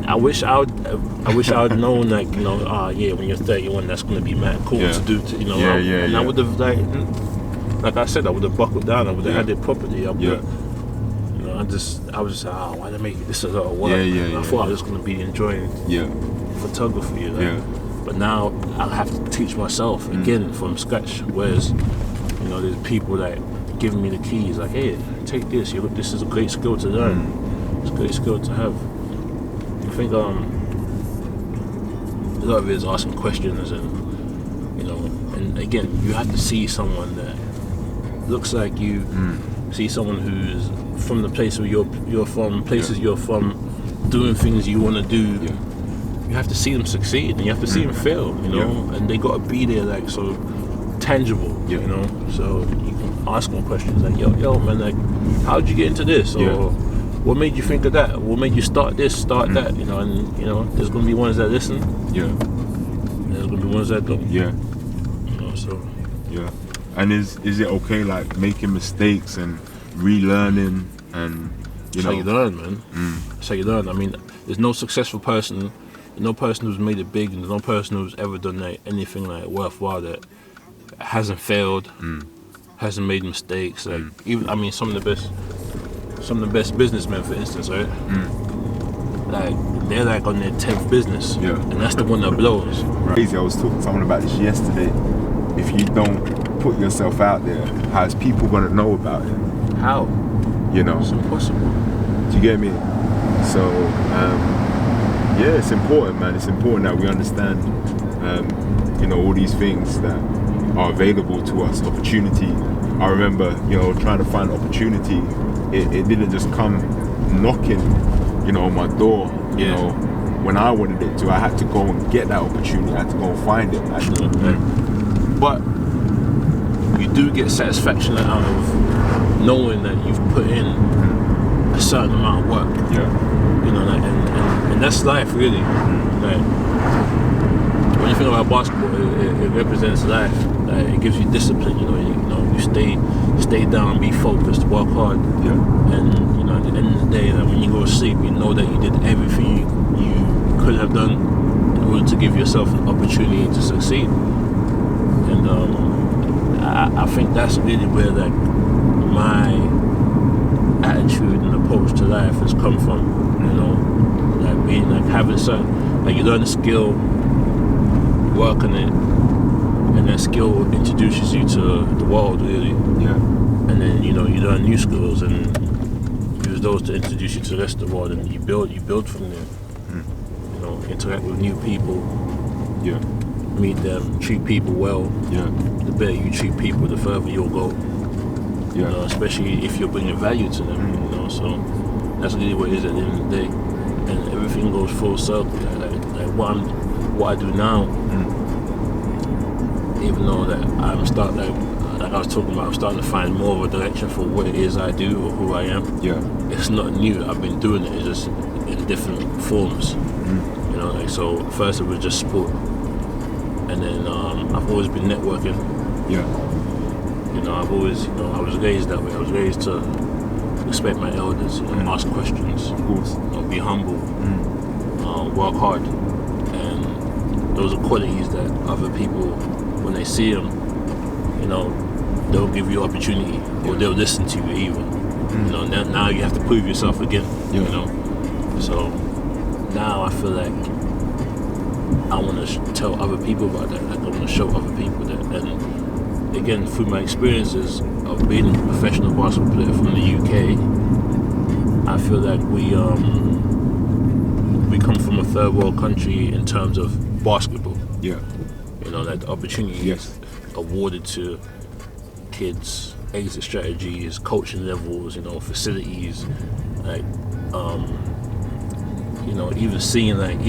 I wish I would known, like, you know, yeah, when you're 31, that's gonna be mad cool to do. You know, and I would have, like I said, I would have buckled down. I would have had it properly. I was just, why did I make this a lot of work? I thought I was gonna be enjoying photography. You know? But now I'll have to teach myself again from scratch. Whereas, you know, there's people that giving me the keys, like, hey, take this. This is a great skill to learn. It's a great skill to have. I think a lot of it is asking questions, and you know, and again, you have to see someone that looks like you, see someone who's from the place where you're from, places you're from, doing things you want to do. You have to see them succeed, and you have to see them fail, you know, and they got to be there, like, so tangible, you know. So you can ask them questions like, yo, man, like, how'd you get into this, or what made you think of that? What made you start this, start that? You know, and you know, there's gonna be ones that listen. There's gonna be ones that don't. You know, so. And is it okay, like, making mistakes and relearning, and you know? That's how you learn, man. That's how you learn. I mean, there's no successful person, no person who's made it big, and there's no person who's ever done like anything like worthwhile that hasn't failed, hasn't made mistakes. Like even, I mean, some of the best businessmen, for instance, right? Like, they're like on their 10th business, and that's the one that blows. Crazy. I was talking to someone about this yesterday. If you don't put yourself out there, how's people gonna know about it? How? You know, it's impossible. Do you get me? So, it's important, man. It's important that we understand, you know, all these things that are available to us. Opportunity. I remember, you know, trying to find opportunity. It didn't just come knocking, you know, on my door. You know, when I wanted it to, I had to go and get that opportunity. I had to go and find it. But you do get satisfaction out of knowing that you've put in a certain amount of work. You know, like, and that's life, really. Like, when you think about basketball, it represents life. Like, it gives you discipline. You know, you stay down, be focused, work hard. And you know, at the end of the day, like, when you go to sleep, you know that you did everything you could have done in order to give yourself an opportunity to succeed. And I think that's really where, like, my attitude and approach to life has come from. You know, like, being, like, having certain, like, you learn a skill, work on it, and that skill introduces you to the world, really. And then, you know, you learn new skills and use those to introduce you to the rest of the world, and you build from there. You know, interact with new people. Meet them, treat people well. The better you treat people, the further you'll go. You know, especially if you're bringing value to them. You know, so that's really what it is at the end of the day. And everything goes full circle. Like what I do now, even though that I'm starting, like I was talking about, I'm starting to find more of a direction for what it is I do or who I am. It's not new. I've been doing it. It's just in different forms. You know, like, so first it was just sport. And then I've always been networking. You know, I've always, you know, I was raised that way. I was raised to respect my elders, you know, ask questions, of course, you know, be humble, work hard, and those are qualities that other people, when they see them, you know, they'll give you opportunity, or they'll listen to you even. You know, now you have to prove yourself again. You know, so now I feel like I want to tell other people about that. Like, I want to show other people that. And again, through my experiences of being a professional basketball player from the UK, I feel like we come from a third world country in terms of basketball. You know, like, the opportunity awarded to kids, exit strategies, coaching levels, you know, facilities, like, you know, even seeing like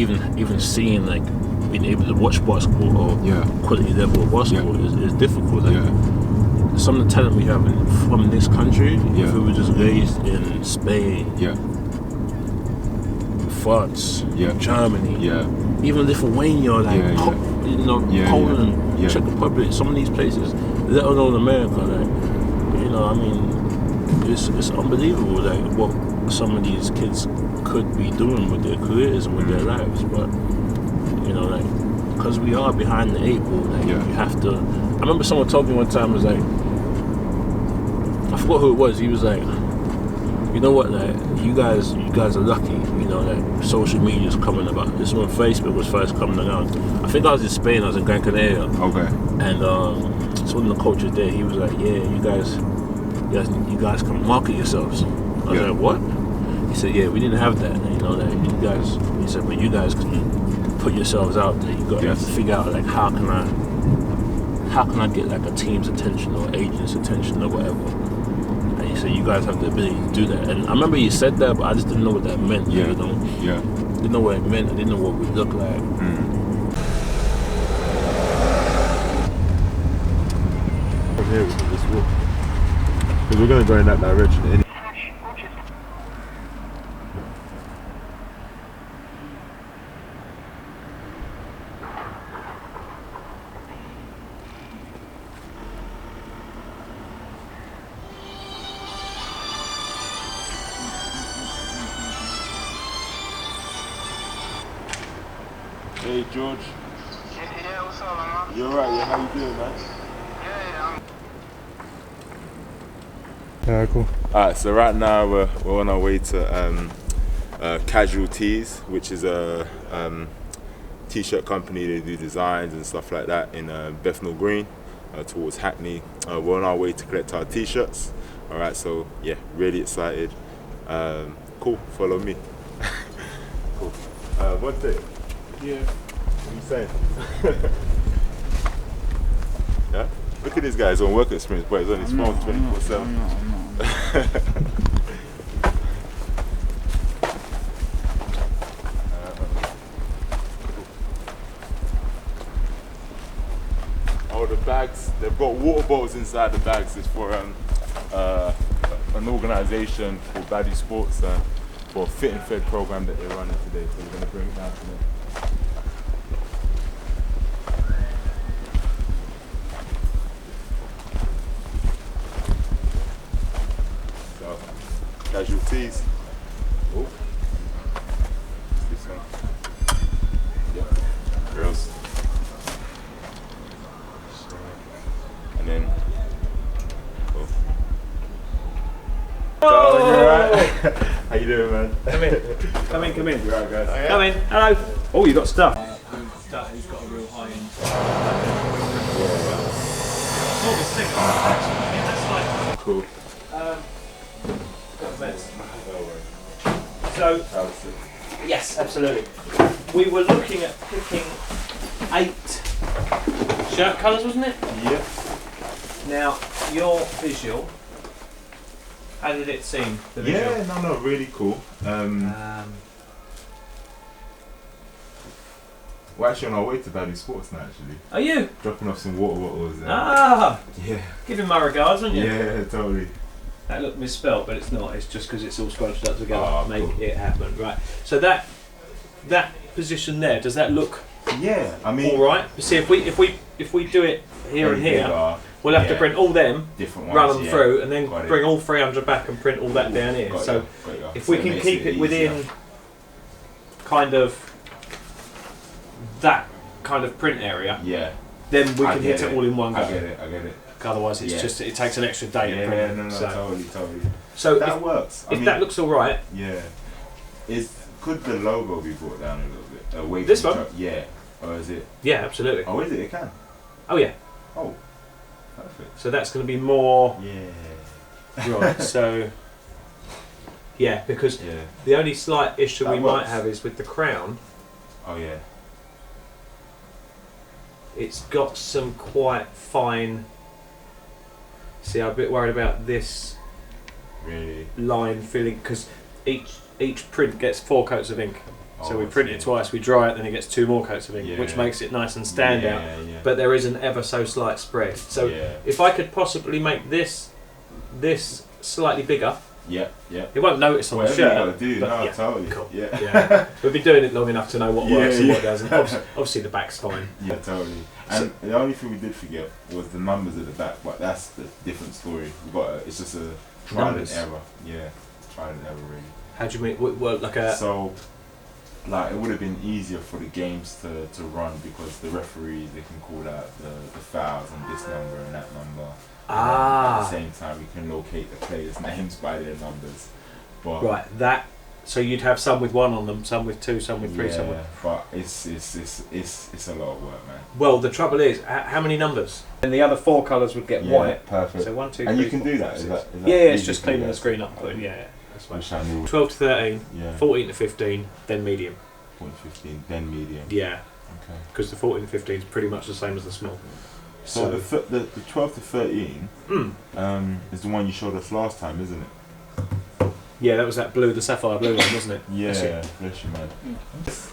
being able to watch basketball or quality level of basketball is difficult. Like, some of the talent we have from this country, if we were just raised in Spain, France, Germany, even Lithuania, like, Poland, Czech Republic, some of these places, let alone America, like, you know, I mean, it's unbelievable, like, what some of these kids could be doing with their careers and with their lives, but you know, like, because we are behind the 8 ball, like, you have to. I remember someone told me one time, was like, I forgot who it was. He was like, you know what, like, you guys are lucky, you know, like, social media's coming about. This is when Facebook was first coming around. I think I was in Spain, I was in Gran Canaria. Okay. And so one of the coaches there, he was like, yeah, you guys can market yourselves. I was like, what? He said, yeah, we didn't have that, you know, like, you guys, he said, but you guys can put yourselves out there. You have to figure out, like, how can I get, like, a team's attention or agent's attention or whatever. And he said, you guys have the ability to do that. And I remember he said that, but I just didn't know what that meant. You know? Yeah. Didn't know what it meant. I didn't know what we looked like. From here we can just walk. Because we're going to go in that direction anyway. Hey George. Yeah, what's up, man? You alright? Yeah, how you doing, man? Yeah, cool. Alright, so right now we're on our way to Casual Tees, which is a t-shirt company. They do designs and stuff like that in Bethnal Green towards Hackney. We're on our way to collect our t-shirts. Alright, so yeah, really excited. Cool, follow me. Cool. One thing. Yeah. What are you saying? Yeah? Look at this guy, he's on work experience, but he's on his phone 24/7. Oh, the bags, they've got water bottles inside the bags. It's for an organisation called Baddie Sports for a fit and fed program that they're running today. So we're going to bring it down to them. Casual Tees. Oh. This one. Yeah. Girls. And then. Oh. You alright? How you doing, man? Come in. Come in. You alright, guys? Come in. Hello. Oh, you got stuff. That who's got a real high end. Cool. So, yes, absolutely. We were looking at picking 8 shirt colours, wasn't it? Yeah. Now, your visual, how did it seem? The visual? Yeah, no, really cool. We're actually on our way to Baddie Sports now, actually. Are you? Dropping off some water bottles. Yeah. Give him my regards, wouldn't you? Yeah, totally. That looked misspelt, but it's not. It's just because it's all scrunched up together to make cool. it happen, right? So that position there, does that look? Yeah, I mean, all right. See, if we do it here and here, we'll have to print all them, different ones, run them through, and then Got bring it. all 300 back and print all that down here. Got So you. if So we it can makes keep it it within easier. kind of that kind of print area, then we can hit it all in one go. I get it. Otherwise, it's just it takes an extra day to print. No, totally. So that works. If that looks all right, could the logo be brought down a little bit? Away This from one? Yeah. Or is it? Yeah, absolutely. Oh, is it? It can. Oh yeah. Oh, perfect. So that's going to be more. Yeah. Right. So. Yeah, because the only slight issue That we works. might have is with the crown. Oh yeah. It's got some quite fine. See, I'm a bit worried about this line filling because each print gets 4 coats of ink. So we print it twice, we dry it, then it gets 2 more coats of ink, which makes it nice and stand out. But there is an ever so slight spread. So if I could possibly make this slightly bigger. Yeah. It won't notice on the Whatever shirt. you gotta do, but totally. Cool. Yeah. We've been doing it long enough to know what works and what doesn't. Obviously the back's fine. Yeah, totally. And the only thing we did forget was the numbers at the back, but that's the different story. It's just a trial and error. Yeah, trial and error really. How do you mean? What, like a... So, like, it would have been easier for the games to run because the referees, they can call out the fouls and this number and that number. At the same time, we can locate the players' names by their numbers. But right, that... So you'd have some with 1 on them, some with 2, some with 3, some with... but it's a lot of work, man. Well, the trouble is, how many numbers? And the other 4 colours would get white. Perfect. So 1, 2, 3, and you can 4, do 5, that? 6. Is that yeah, it's easy just to cleaning do the that? screen up. But yeah, that's fine. 12 to 13, 14 to 15, then medium. 14 to 15, then medium. Yeah. Okay. Because the 14 to 15 is pretty much the same as the small. So the 12 to 13 is the one you showed us last time, isn't it? Yeah, that was that blue, the sapphire blue one, wasn't it? Yeah, bless you, man.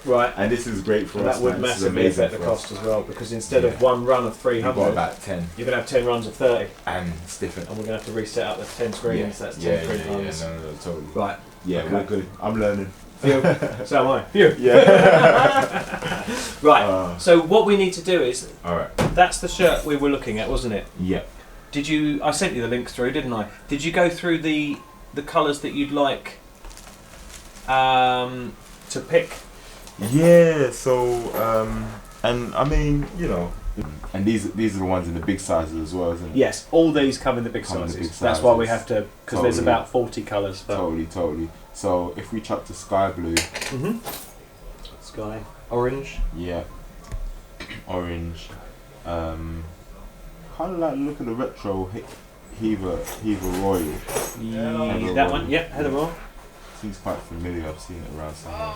Right. And this is great for us. That would massively affect the cost as well, because instead of 1 run of 300, you've got about 10. You're going to have 10 runs of 30. And it's different. And we're going to have to reset up the 10 screens. That's 10 screen runs. No, totally. Right. Yeah, Okay. we're good. I'm learning. Phew. So am I. Phew. Yeah. Right. So what we need to do is... Alright. That's the shirt we were looking at, wasn't it? Yeah. Did you... I sent you the links through, didn't I? Did you go through the colours that you'd like to pick? Yeah, so and I mean, you know, and these are the ones in the big sizes as well, isn't it? Yes, all these come in the big sizes. That's why we have to, because there's about 40 colours. Totally. So if we chuck to sky blue, sky orange. Yeah, orange. Kind of like look at the retro Heaver Royal. That one, yep, Heather Royal. Seems quite familiar. I've seen it around somewhere.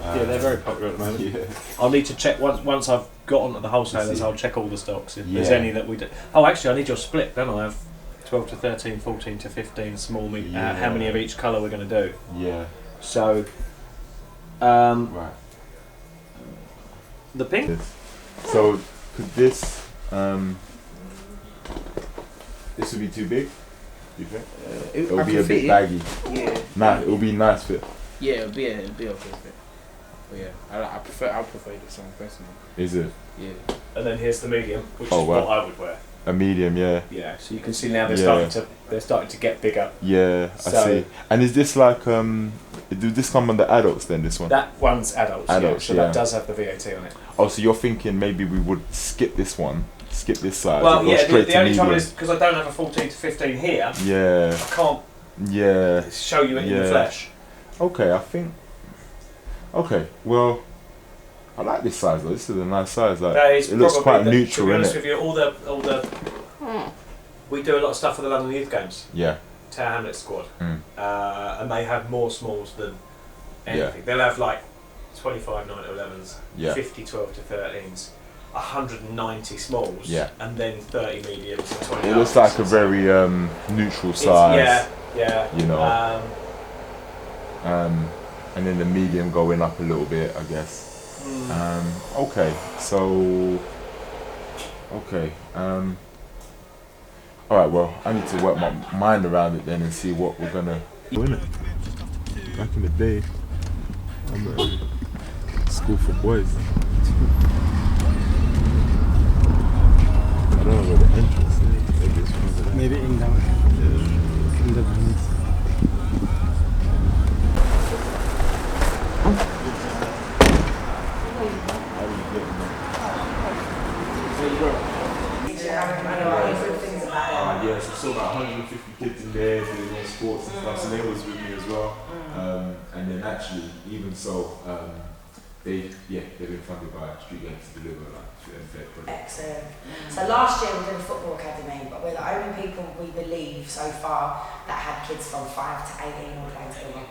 Yeah, they're very popular at the moment. Yeah. I'll need to check once I've got onto the wholesalers. I'll check all the stocks if there's any that we do. Oh, actually, I need your split. Don't I have 12 to 13, 14 to 15, small, medium. How many of each colour we're going to do? Yeah. So, right. The pink. So could this this would be too big? Do you think? It'll be a bit baggy. Yeah. Nah, it'll be nice fit. Yeah, it'll be okay fit. But yeah, I prefer this one personally. Is it? Yeah. And then here's the medium, which is wow. what I would wear. A medium, yeah. Yeah. So you can see now they're starting to get bigger. Yeah, I see. And is this like do this come under adults then? This one? That one's adults. Adults, so that does have the VAT on it. Oh, so you're thinking maybe we would skip this one, skip this size. Well, and go yeah. straight The to only trouble medium. is because I don't have a 14 to 15 here. Yeah. I can't. Yeah. Show you it in the flesh. Okay, I think. Okay, well, I like this size though. This is a nice size. Like, That is it looks quite to neutral, be innit? honest with you, all the we do a lot of stuff for the London Youth Games. Yeah. Tower Hamlets squad, Mm. and they have more smalls than anything. They'll have like 25 9 to 11s, 50 12 to 13s, 190 smalls, and then 30 mediums and 20. It looks like a very neutral size. Yeah. You know. And then the medium going up a little bit, I guess. Okay, so. Okay. All right. Well, I need to work my mind around it then and see what we're gonna. Back in the day, I'm at school for boys. I don't know where the entrance is. Maybe it's further down. Maybe in down. In the vans. Yeah, so I saw about 150 kids in there doing all sports and stuff, so they was with me as well. And then actually, even so, they've been funded by Street Games to deliver like fair projects. Excellent. So last year we did a football academy, but we're the only people we believe so far that had kids from 5 to 18 all playing together.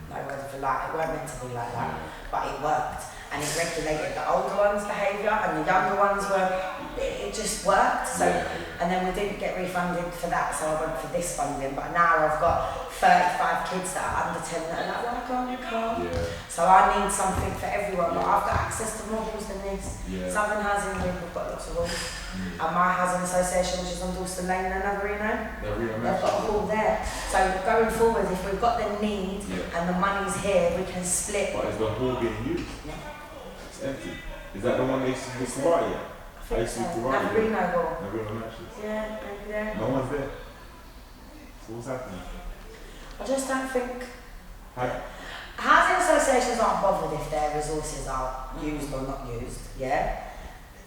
No word of a lie, it weren't meant to be like that, but it worked. And it regulated the older ones' behaviour and the younger ones it just worked. So, and then we didn't get refunded for that, so I went for this funding. But now I've got 35 kids that are under 10 that are like, well, I can't. So I need something for everyone, but I've got access to more rules than this. Southern Housing Group have got lots of rules. And my housing association, which is on Dalston Lane and Navarino, they've got a hall there. So going forward, if we've got the need and the money's here, we can split. But is the hall being used? It's empty. Is that the one they used to karate at? I think so. Navarino hall. Navarino matches? Yeah, maybe there. No one's there. So what's happening? I just don't think. Housing associations aren't bothered if their resources are used or not used, yeah?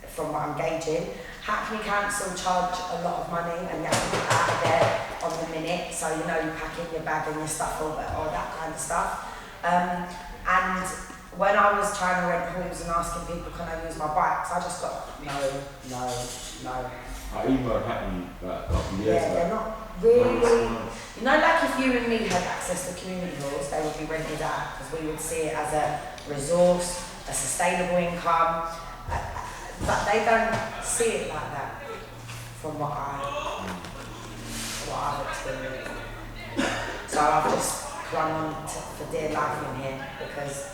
From what I'm gauging. Hackney Council charge a lot of money and you have to get out of there on the minute, so you know you pack in your bag and your stuff or that kind of stuff. And when I was trying to rent halls and asking people can I use my bikes, I just got no. I emailed Hackney like a couple of years Yeah, they're not really. You know, like if you and me had access to community halls, they would be rented out because we would see it as a resource, a sustainable income, but they don't see it like that from what I've experienced. So I've just clung on for dear life in here because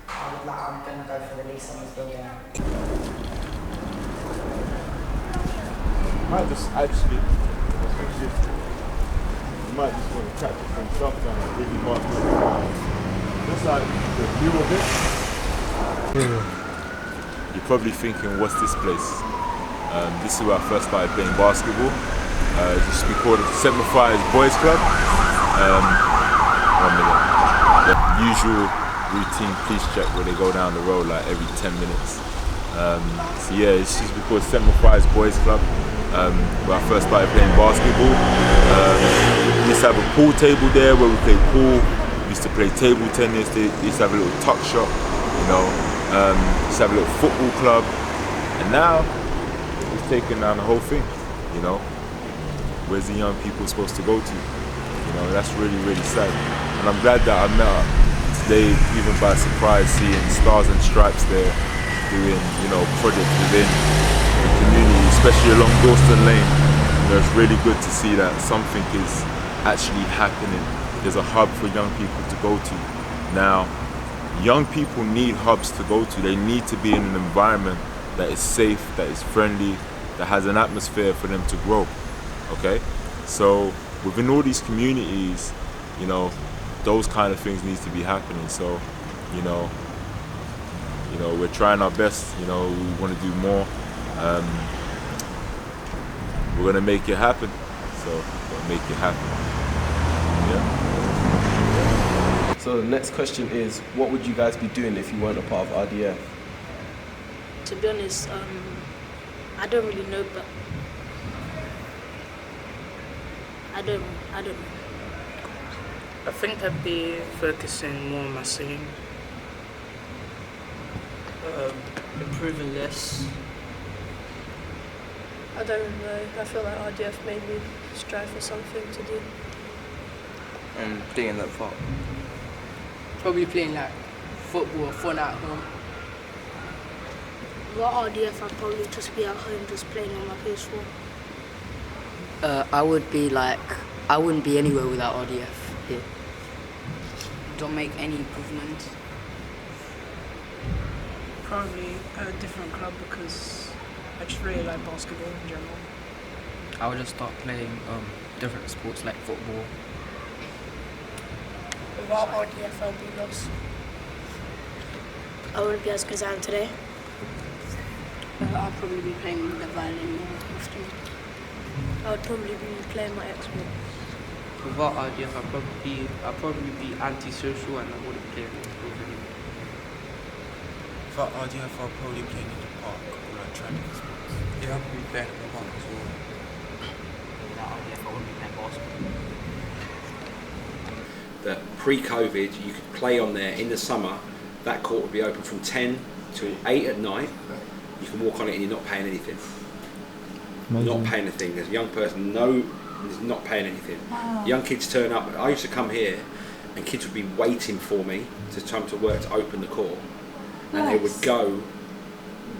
I'm going to go for the lease on this building. Might just actually, you might just want to catch it from shotgun and really hard. Just like the view of it. You're probably thinking, what's this place? This is where I first started playing basketball. It used to be called St. Matthias Boys Club. 1 minute. The usual routine police check where they go down the road like every 10 minutes. So yeah, it's just because St. Matthias Boys Club. Where I first started playing basketball. We used to have a pool table there where we played pool. We used to play table tennis. They used to have a little tuck shop, you know. We used to have a little football club. And now, it's taken down the whole thing, you know. Where's the young people supposed to go to? You know, that's really, really sad. And I'm glad that I met her today, even by surprise, seeing Stars and Stripes there doing, you know, projects within the community, especially along Dawson Lane. You know, it's really good to see that something is actually happening. There's a hub for young people to go to. Now, young people need hubs to go to. They need to be in an environment that is safe, that is friendly, that has an atmosphere for them to grow. Okay? So within all these communities, you know, those kind of things need to be happening. So, you know, we're trying our best, you know, we want to do more. We're gonna make it happen. So we're gonna make it happen. Yeah. So the next question is, what would you guys be doing if you weren't a part of RDF? To be honest, I don't really know, but I don't know. I think I'd be focusing more on my singing, improving less. I don't know. I feel like RDF made me strive for something to do. And playing that part. Probably playing like football or fun at home. Well, RDF, I'd probably just be at home just playing on my PS4. I wouldn't be anywhere without RDF here. Don't make any improvement. Probably a different club because I just really like basketball in general. I would just start playing different sports like football. Without RDF, I'll be lost. I wouldn't be as good as I am today. I'll probably be playing the violin more often. I would probably be playing my Xbox. Without RDF, I'd probably be antisocial and I wouldn't play with people anymore. Without RDF, I'll probably play in the park or like training sports. Yeah, I'll be playing in the park as well. Without RDF, I wouldn't be playing basketball. That pre-COVID, you could play on there in the summer. That court would be open from 10 to 8 at night. You can walk on it and you're not paying anything. Amazing. Not paying anything. There's a young person, is not paying anything. Wow. Young kids turn up. I used to come here and kids would be waiting for me to come to work to open the court. And they would go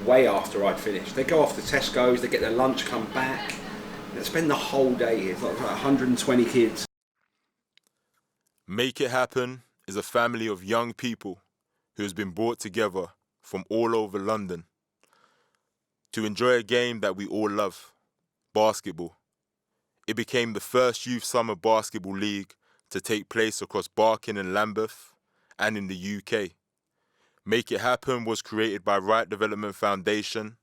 way after I'd finished. They go off to Tesco's, they get their lunch, come back. They spend the whole day here. It's like 120 kids. Make It Happen is a family of young people who has been brought together from all over London to enjoy a game that we all love, basketball. It became the first youth summer basketball league to take place across Barking and Lambeth and in the UK. Make It Happen was created by Right Development Foundation,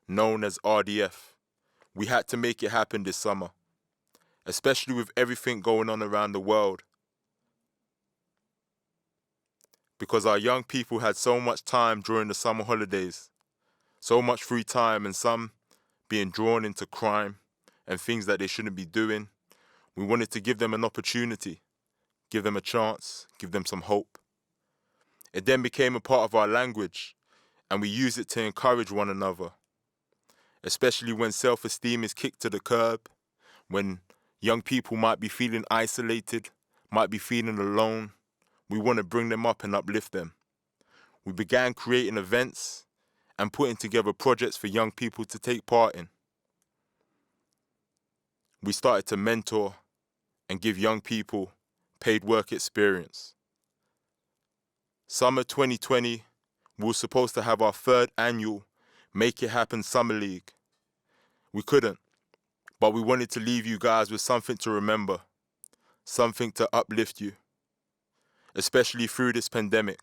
known as RDF. We had to make it happen this summer, especially with everything going on around the world. because our young people had so much time during the summer holidays, so much free time, and some being drawn into crime and things that they shouldn't be doing. We wanted to give them an opportunity, give them a chance, give them some hope. It then became a part of our language, and we use it to encourage one another, especially when self-esteem is kicked to the curb, when young people might be feeling isolated, might be feeling alone. We want to bring them up and uplift them. We began creating events and putting together projects for young people to take part in. We started to mentor and give young people paid work experience. Summer 2020, we were supposed to have our 3rd annual Make It Happen Summer League. We couldn't, but we wanted to leave you guys with something to remember, something to uplift you, especially through this pandemic.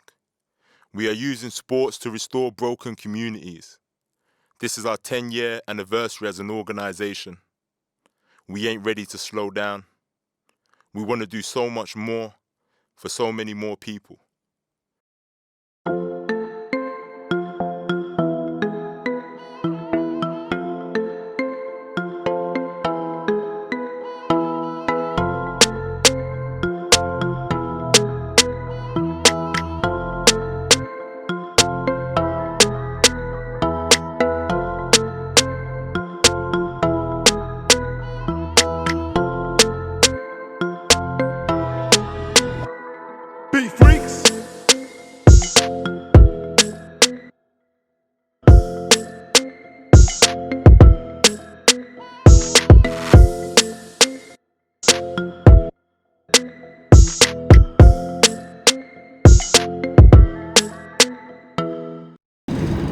We are using sports to restore broken communities. This is our 10-year anniversary as an organization. We ain't ready to slow down. We want to do so much more for so many more people.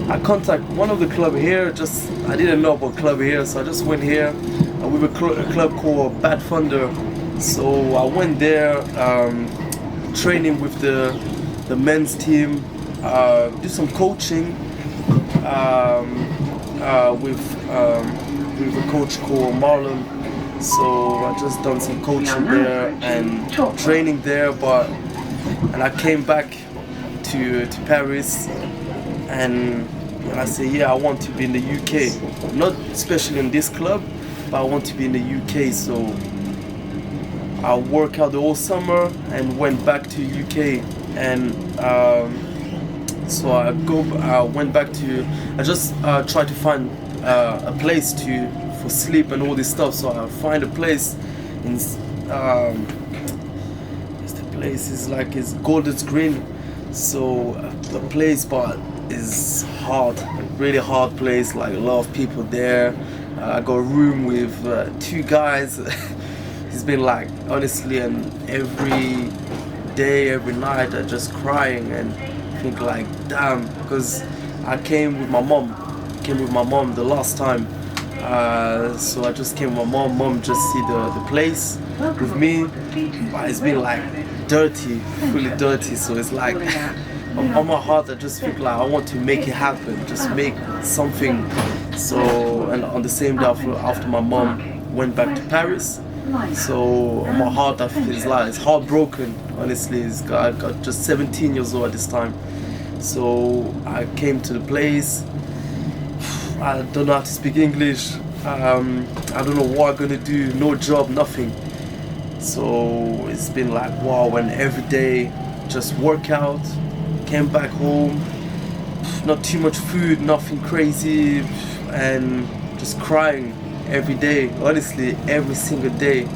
I contact one of the club here. I didn't know about club here, so I just went here with a club called Bad Thunder. So I went there, training with the men's team, do some coaching with a coach called Marlon. So I just done some coaching there and training there, and I came back to Paris, and I say, yeah, I want to be in the UK, not especially in this club, but I want to be in the UK. So I worked out the whole summer and went back to UK, and so I went back to, I just tried to find a place for sleep and all this stuff. So I find a place in the place is like it's Golders Green. So the place, but is hard, really hard place, like a lot of people there. I got a room with 2 guys. It's been like, honestly, and every day, every night, I'm just crying and think like, damn, because I came with my mom the last time. So I just came with my mom just see the place with me, but it's been like dirty, fully dirty, so it's like on my heart I just feel like I want to make it happen, just make something. So, and on the same day after my mom went back to Paris, so on my heart I feel it's heartbroken, honestly. I got just 17 years old at this time. So I came to the place, I don't know how to speak English, I don't know what I'm gonna do, no job, nothing. So it's been like, wow, and every day just work out, came back home, not too much food, nothing crazy, and just crying every day, honestly, every single day.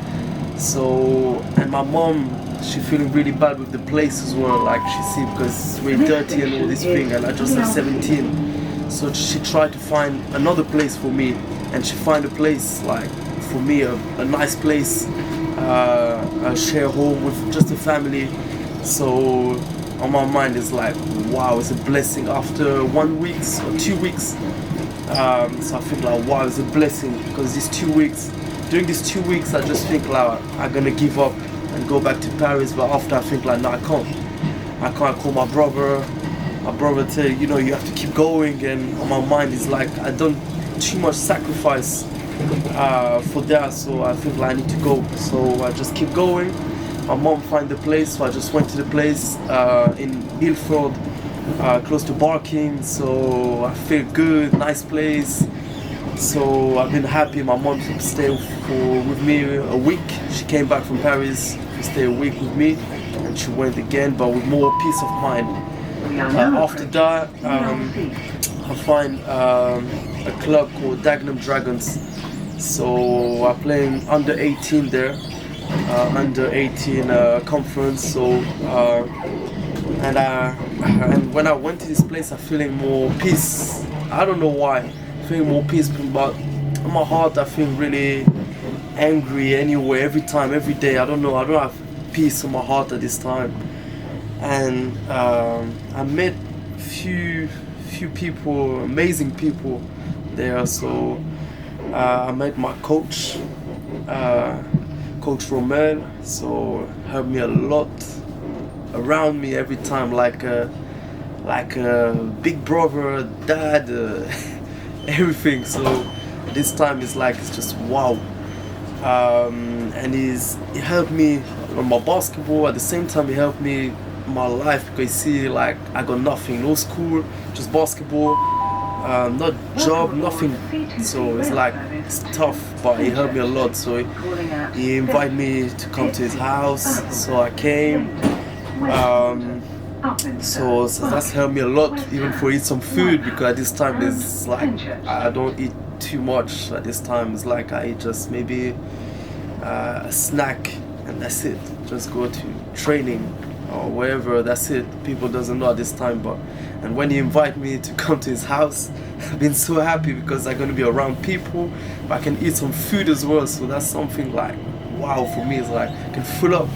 So, and my mom, she feeling really bad with the place as well, like she see, because it's really dirty and all this thing, and I just have 17. So she tried to find another place for me, and she find a place like for me, a nice place, a share home with just a family. So on my mind is like, wow, it's a blessing. After 1 week or 2 weeks, so I think like, wow, it's a blessing, because during these 2 weeks I just think like I'm gonna give up and go back to Paris, but after I think like, no, I can't call my brother tell you have to keep going, and on my mind is like I done too much sacrifice for that, so I think like I need to go. So I just keep going, my mom find the place, so I just went to the place in Ilford, close to Barking. So I feel good, nice place. So I've been happy. My mom stayed with me a week. She came back from Paris to stay a week with me, and she went again, but with more peace of mind. After that, I find a club called Dagenham Dragons. So I'm playing under 18 there, under 18 conference. So and when I went to this place, I'm feeling more peace. I don't know why. Feeling more peaceful, but in my heart I feel really angry anyway, every time, every day. I don't know, I don't have peace in my heart at this time. And I met few people, amazing people there. So I met my coach, Coach Romel, so helped me a lot, around me every time, like a big brother, dad, everything. So this time it's just wow. And he helped me on my basketball. At the same time, he helped me in my life, because you see, like, I got nothing, no school, just basketball, not job, nothing. So it's tough, but he helped me a lot. So he invited me to come to his house, so I came. So that's helped me a lot, even for eat some food, because at this time it's like I don't eat too much. At this time it's like I eat just maybe a snack, and that's it. Just go to training or wherever, that's it. People doesn't know at this time, and when he invited me to come to his house, I've been so happy, because I'm gonna be around people, but I can eat some food as well. So that's something like wow for me. It's like I can fill up.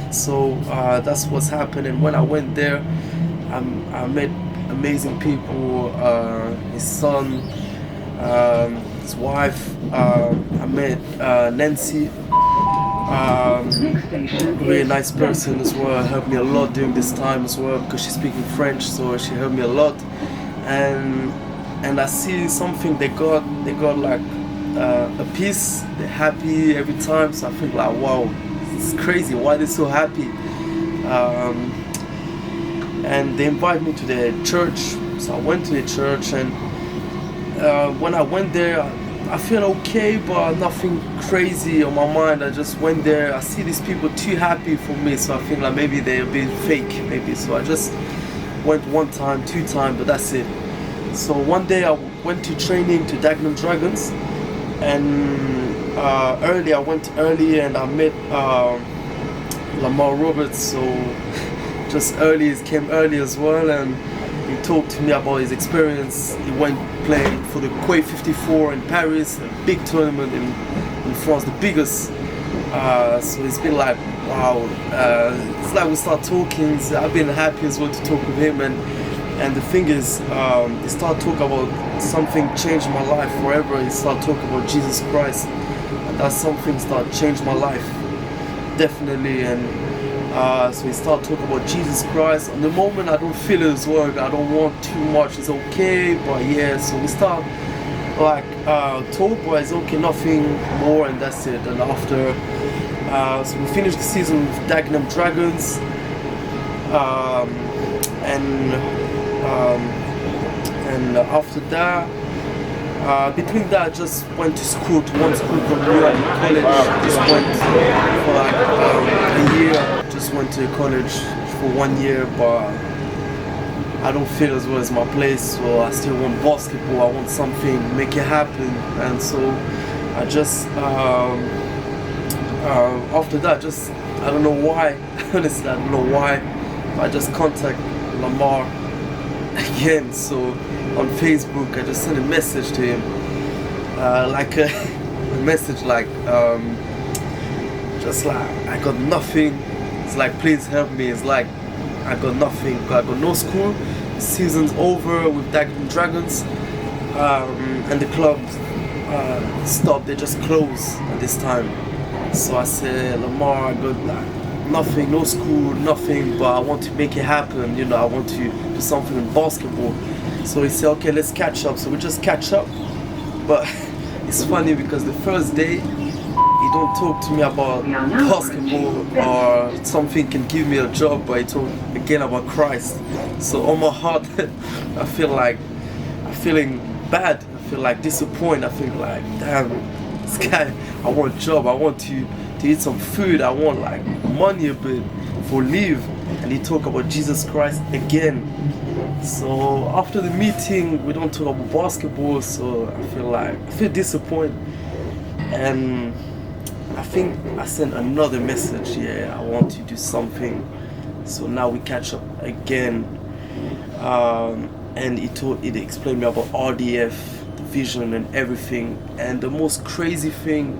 So that's what's happening. When I went there, I met amazing people, his son, his wife. I met Nancy, really nice person as well. Helped me a lot during this time as well, because she's speaking French, so she helped me a lot. And I see something they got like a peace. They're happy every time. So I think like wow. It's crazy why they're so happy. And they invited me to their church, so I went to the church, and when I went there, I feel okay, but nothing crazy on my mind. I just went there, I see these people too happy for me, so I think like maybe they're a bit fake, maybe. So I just went 1 time, 2 times, but that's it. So one day I went to training to Dagenham Dragons, and I went early, and I met Lamar Roberts. So just early, he came early as well, and he talked to me about his experience. He went playing for the Quay 54 in Paris, a big tournament in France, the biggest. So it's been like wow. It's like we start talking. So I've been happy as well to talk with him, and the thing is, he started talking about something changed my life forever. He started talking about Jesus Christ. That's something that changed my life, definitely. And so we start talking about Jesus Christ. At the moment, I don't feel it as well. I don't want too much. It's okay, but yeah. So we start like talk, but it's okay, nothing more, and that's it. And after, so we finished the season with Dagenham Dragons, and after that. Between that, I just went to school, to one school called Moir College. Just went for like a year. Just went to college for 1 year, but I don't feel as well as my place. So I still want basketball. I want something, make it happen. And so I just after that, I don't know why. Honestly, I don't know why. I just contact Lamar again. So on Facebook, I just sent a message to him, like a message like, just like I got nothing. It's like please help me. It's like I got nothing. I got no school. The season's over with Dagenham Dragons, and the club stopped. They just closed at this time. So I said, Lamar, I got like nothing, no school, nothing, but I want to make it happen. You know, I want to do something in basketball. So he said, okay, let's catch up. So we just catch up. But it's funny because the first day, he don't talk to me about basketball or something can give me a job, but he talk again about Christ. So on my heart, I feel like I'm feeling bad. I feel like disappointed. I feel like, damn, this guy, I want a job. I want to eat some food. I want like money a bit for live. And he talk about Jesus Christ again. So after the meeting, we don't talk about basketball. So I feel disappointed. And I think I sent another message. Yeah, I want to do something. So now we catch up again. And he explained me about RDF, the vision and everything. And the most crazy thing,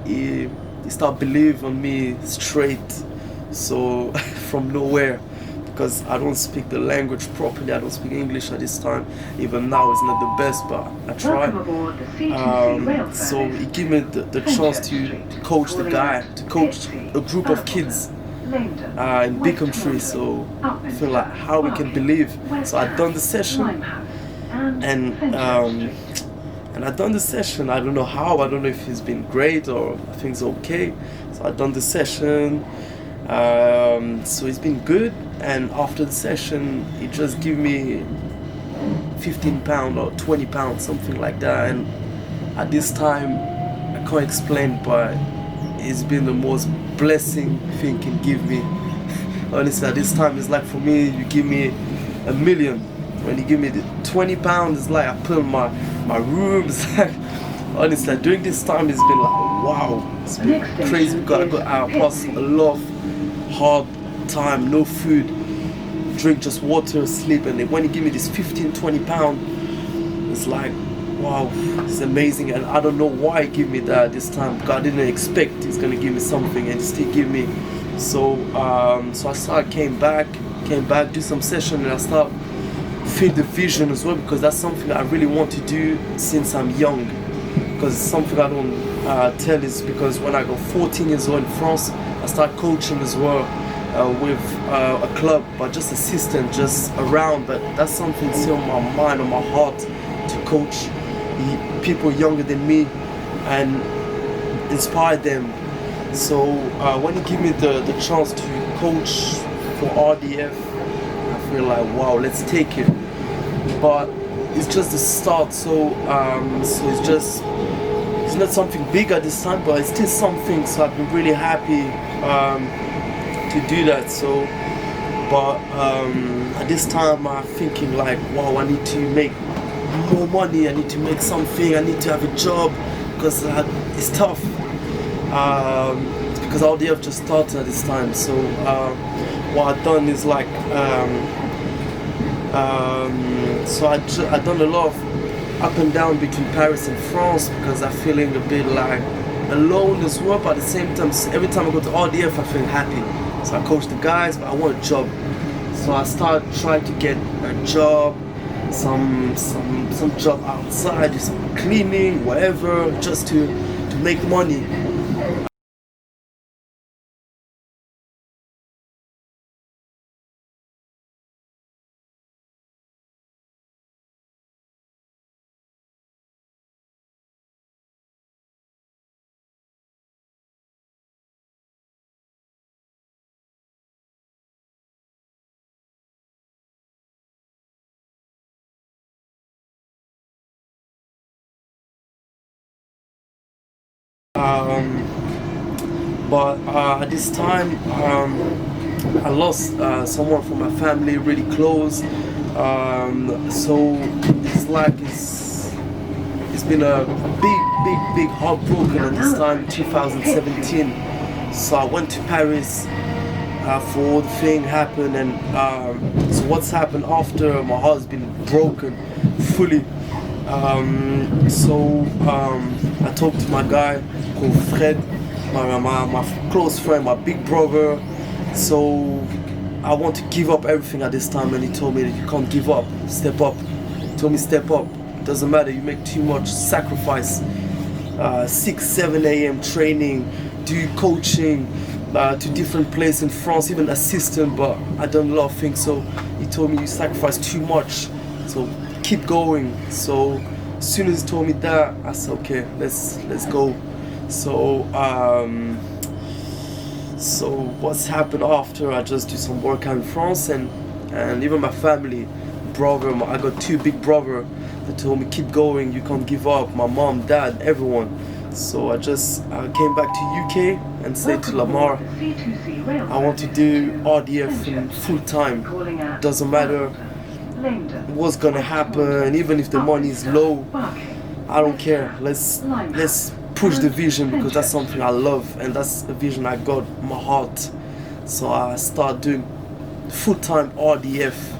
he started believing on me straight. So from nowhere, because I don't speak the language properly, I don't speak English at this time. Even now it's not the best, but I try. So he gave me the chance to coach to coach a group of kids in big country. So I feel like how we can believe. So I done the session, and I done the session. I don't know how. I don't know if it's been great or I think it's okay. So I done the session. So it's been good, and after the session he just give me £15 or £20, something like that. And at this time I can't explain, but it's been the most blessing thing can give me. Honestly, at this time it's like, for me, you give me $1 million. When you give me the £20, it's like I put in my room. It's like, honestly, during this time it's been like, wow, it's been crazy. We gotta go out, plus a lot of hard time, no food, drink just water, sleep. And when you give me this £15-20, it's like, wow, it's amazing. And I don't know why he give me that this time, because I didn't expect he's gonna give me something, and he still give me. So I came back, do some session, and I start feel the vision as well, because that's something I really want to do since I'm young. Because something I don't tell is because when I got 14 years old in France, I started coaching as well with a club, but just assistant, just around. But that's something still on my mind, on my heart, to coach people younger than me and inspire them. So when you give me the chance to coach for RDF, I feel like, wow, let's take it. But it's just the start, so it's not something big at this time, but it's still something. So I've been really happy to do that. So, but at this time I'm thinking like, wow, I need to make more money. I need to make something. I need to have a job, because it's tough. Because RDF just started at this time. So what I've done is like, so I done a lot of up and down between Paris and France, because I'm feeling a bit like alone as well. But at the same time, every time I go to RDF, I feel happy. So I coach the guys, but I want a job. So I start trying to get a job, some job outside, some cleaning, whatever, just to make money. But at this time, I lost someone from my family, really close. So it's like it's been a big heartbroken at this time, 2017. So I went to Paris for all the thing happened, and so what's happened after, my heart's been broken fully. I talked to my guy called Fred, my close friend, my big brother. So I want to give up everything at this time, and he told me that you can't give up, step up. He told me step up, doesn't matter, you make too much sacrifice. 6-7 a.m. training, do coaching to different places in France, even assistant, but I done a lot of things. So he told me you sacrifice too much, so keep going. So as soon as he told me that, I said okay, let's go. So what's happened after? I just do some work in France, and even my family, brother, I got 2 big brothers that told me keep going, you can't give up. My mom, dad, everyone. So I came back to UK and said to Lamar, I want to do RDF in full time. Doesn't matter what's gonna happen, even if the money is low, I don't care. Let's push the vision, because that's something I love, and that's a vision I got in my heart. So I start doing full-time RDF,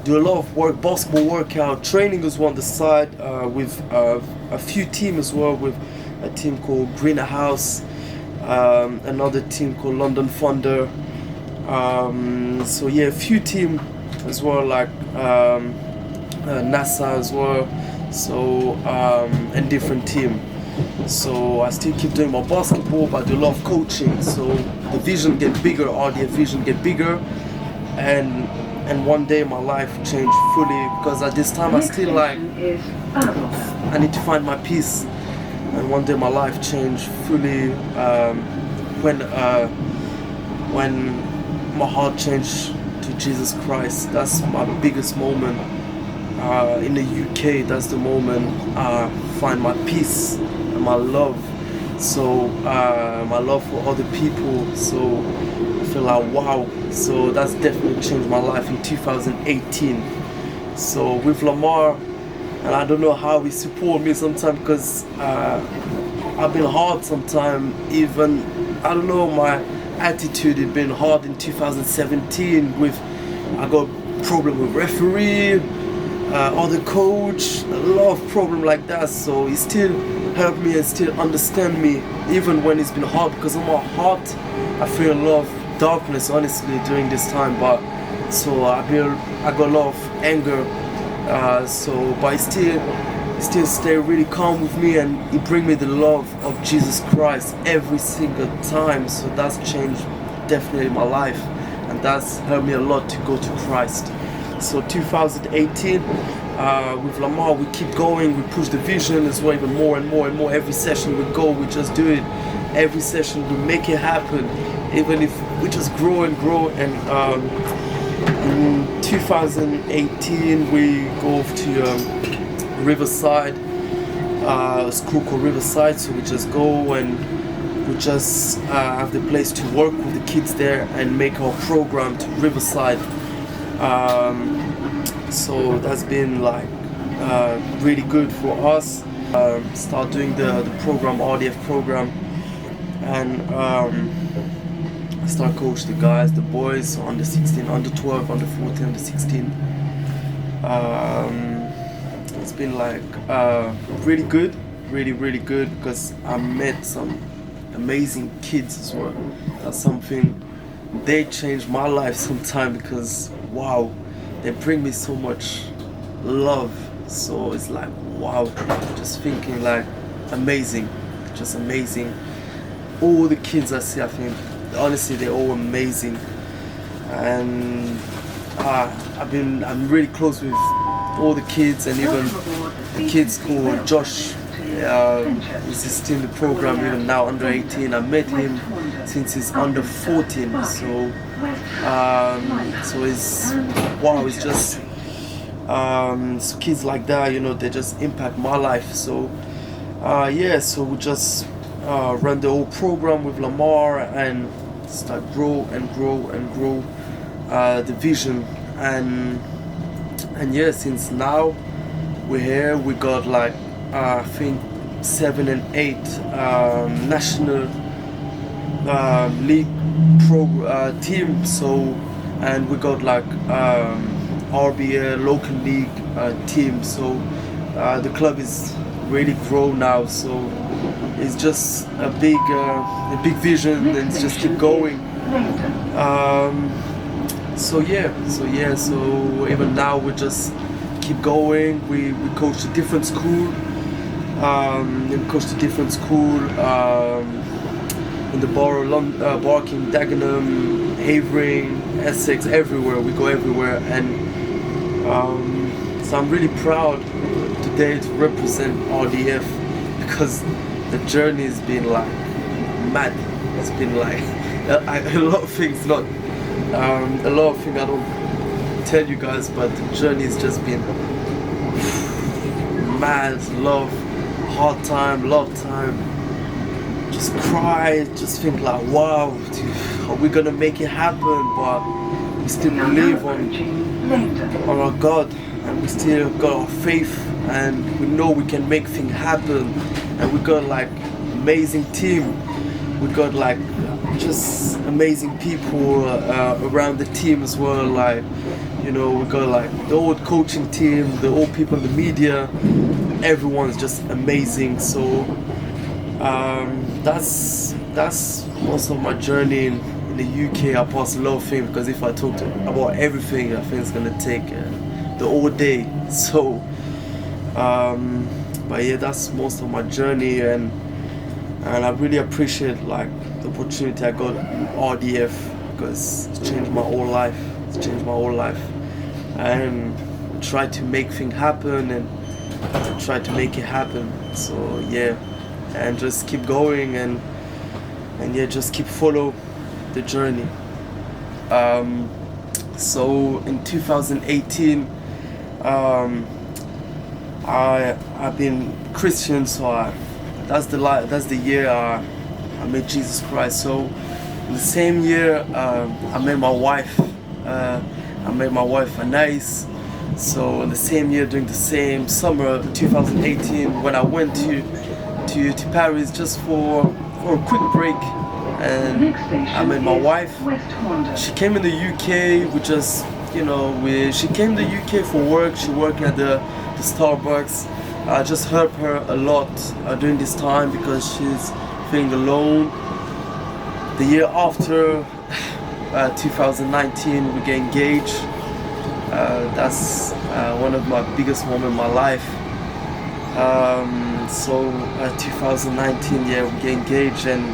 do a lot of work, basketball workout, training as well on the side, with a few teams as well, with a team called Greenhouse, another team called London Thunder. So yeah, a few teams as well, like NASA as well. So and different team. So I still keep doing my basketball, but I do a lot of coaching. So the vision get bigger, RDF vision get bigger, and one day my life changed fully, because at this time I still like I need to find my peace, and one day my life changed fully when my heart changed to Jesus Christ. That's my biggest moment in the UK. That's the moment I find my peace and my love. So my love for other people. So I feel like wow. So that's definitely changed my life in 2018. So with Lamar, and I don't know how he support me sometimes, because I've been hard sometimes. Even I don't know, my attitude had been hard in 2017. With I got problem with referee, other coach, a lot of problem like that. So he still helped me and still understand me, even when it's been hard, because in my heart I feel a lot of darkness honestly during this time. But so I got a lot of anger, but he still stay really calm with me, and he bring me the love of Jesus Christ every single time. So that's changed definitely my life, and that's helped me a lot to go to Christ. So 2018, with Lamar, we keep going, we push the vision as well, even more and more and more. Every session we go, we just do it. Every session we make it happen, even if we just grow and grow. And in 2018, we go to Riverside, a school called Riverside. So we just go and we just have the place to work with the kids there and make our program to Riverside. So that's been like really good for us. Start doing the program, RDF program, and start coach the guys, the boys, under 16, under 12, under 14, under 16. It's been like really good, really good, because I met some amazing kids as well. That's something, they changed my life sometime, because wow, they bring me so much love. So it's like wow, just thinking like amazing, just amazing. All the kids I see, I think honestly they're all amazing, and I'm really close with all the kids, and even the kids called Josh. He's still in the program even now, under 18. I met him since he's under 14. So it's wow. It's just so kids like that, you know, they just impact my life. So so we just run the whole program with Lamar and start grow the vision, and since now we're here, we got like I think 7 and 8 national league team. So, and we got like RBA local league team. So the club is really grown now. So it's just a big vision, and it's just keep going. So even now we just keep going. We coach a different school. In the borough, Barking, Dagenham, Havering, Essex, everywhere. We go everywhere, and so I'm really proud today to represent RDF, because the journey has been like mad. It's been like a lot of things, not a lot of things I don't tell you guys, but the journey has just been mad. Love, hard time, love time. Just cry, just think like, wow, are we gonna make it happen? But we still believe on our God, and we still got our faith, and we know we can make things happen. And we got like amazing team. We got like just amazing people around the team as well. Like, you know, we got like the old coaching team, the old people in the media. Everyone's just amazing. So that's most of my journey in the UK. I passed a lot of things, because if I talk about everything, I think it's gonna take the whole day. So, but yeah, that's most of my journey, and I really appreciate like the opportunity I got in RDF, because it's changed my whole life. It's changed my whole life, and try to make things happen and try to make it happen. So yeah, and just keep going and yeah, just keep follow the journey. So in 2018, I've been Christian, so that's the year I met Jesus Christ. So in the same year, I met my wife. Anais. So in the same year, during the same summer 2018, when I went to Paris just for a quick break, and I met my wife. She came in the UK. We just, you know, she came to the UK for work. She worked at the Starbucks. I just helped her a lot during this time, because she's feeling alone. The year after, 2019, we get engaged. That's one of my biggest moments in my life. So 2019, yeah, we get engaged, and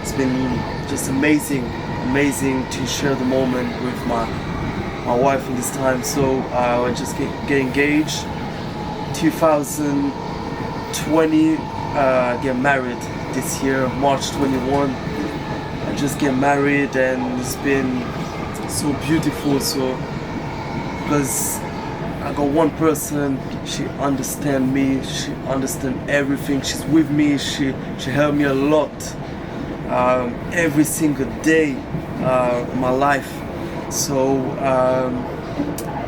it's been just amazing to share the moment with my wife in this time. So I just get engaged. 2020, get married this year, March 21. I just get married, and it's been so beautiful. So because I got one person, she understands me, she understands everything, she's with me, she helped me a lot every single day in my life. So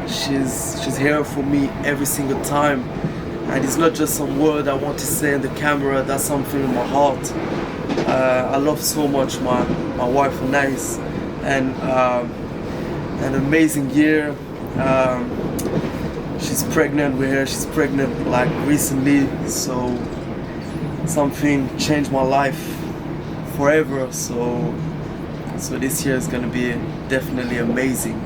she's here for me every single time, and it's not just some word I want to say in the camera. That's something in my heart. I love so much my wife, Anais, and an amazing year. She's pregnant with her. She's pregnant like recently, so something changed my life forever. So this year is gonna be definitely amazing.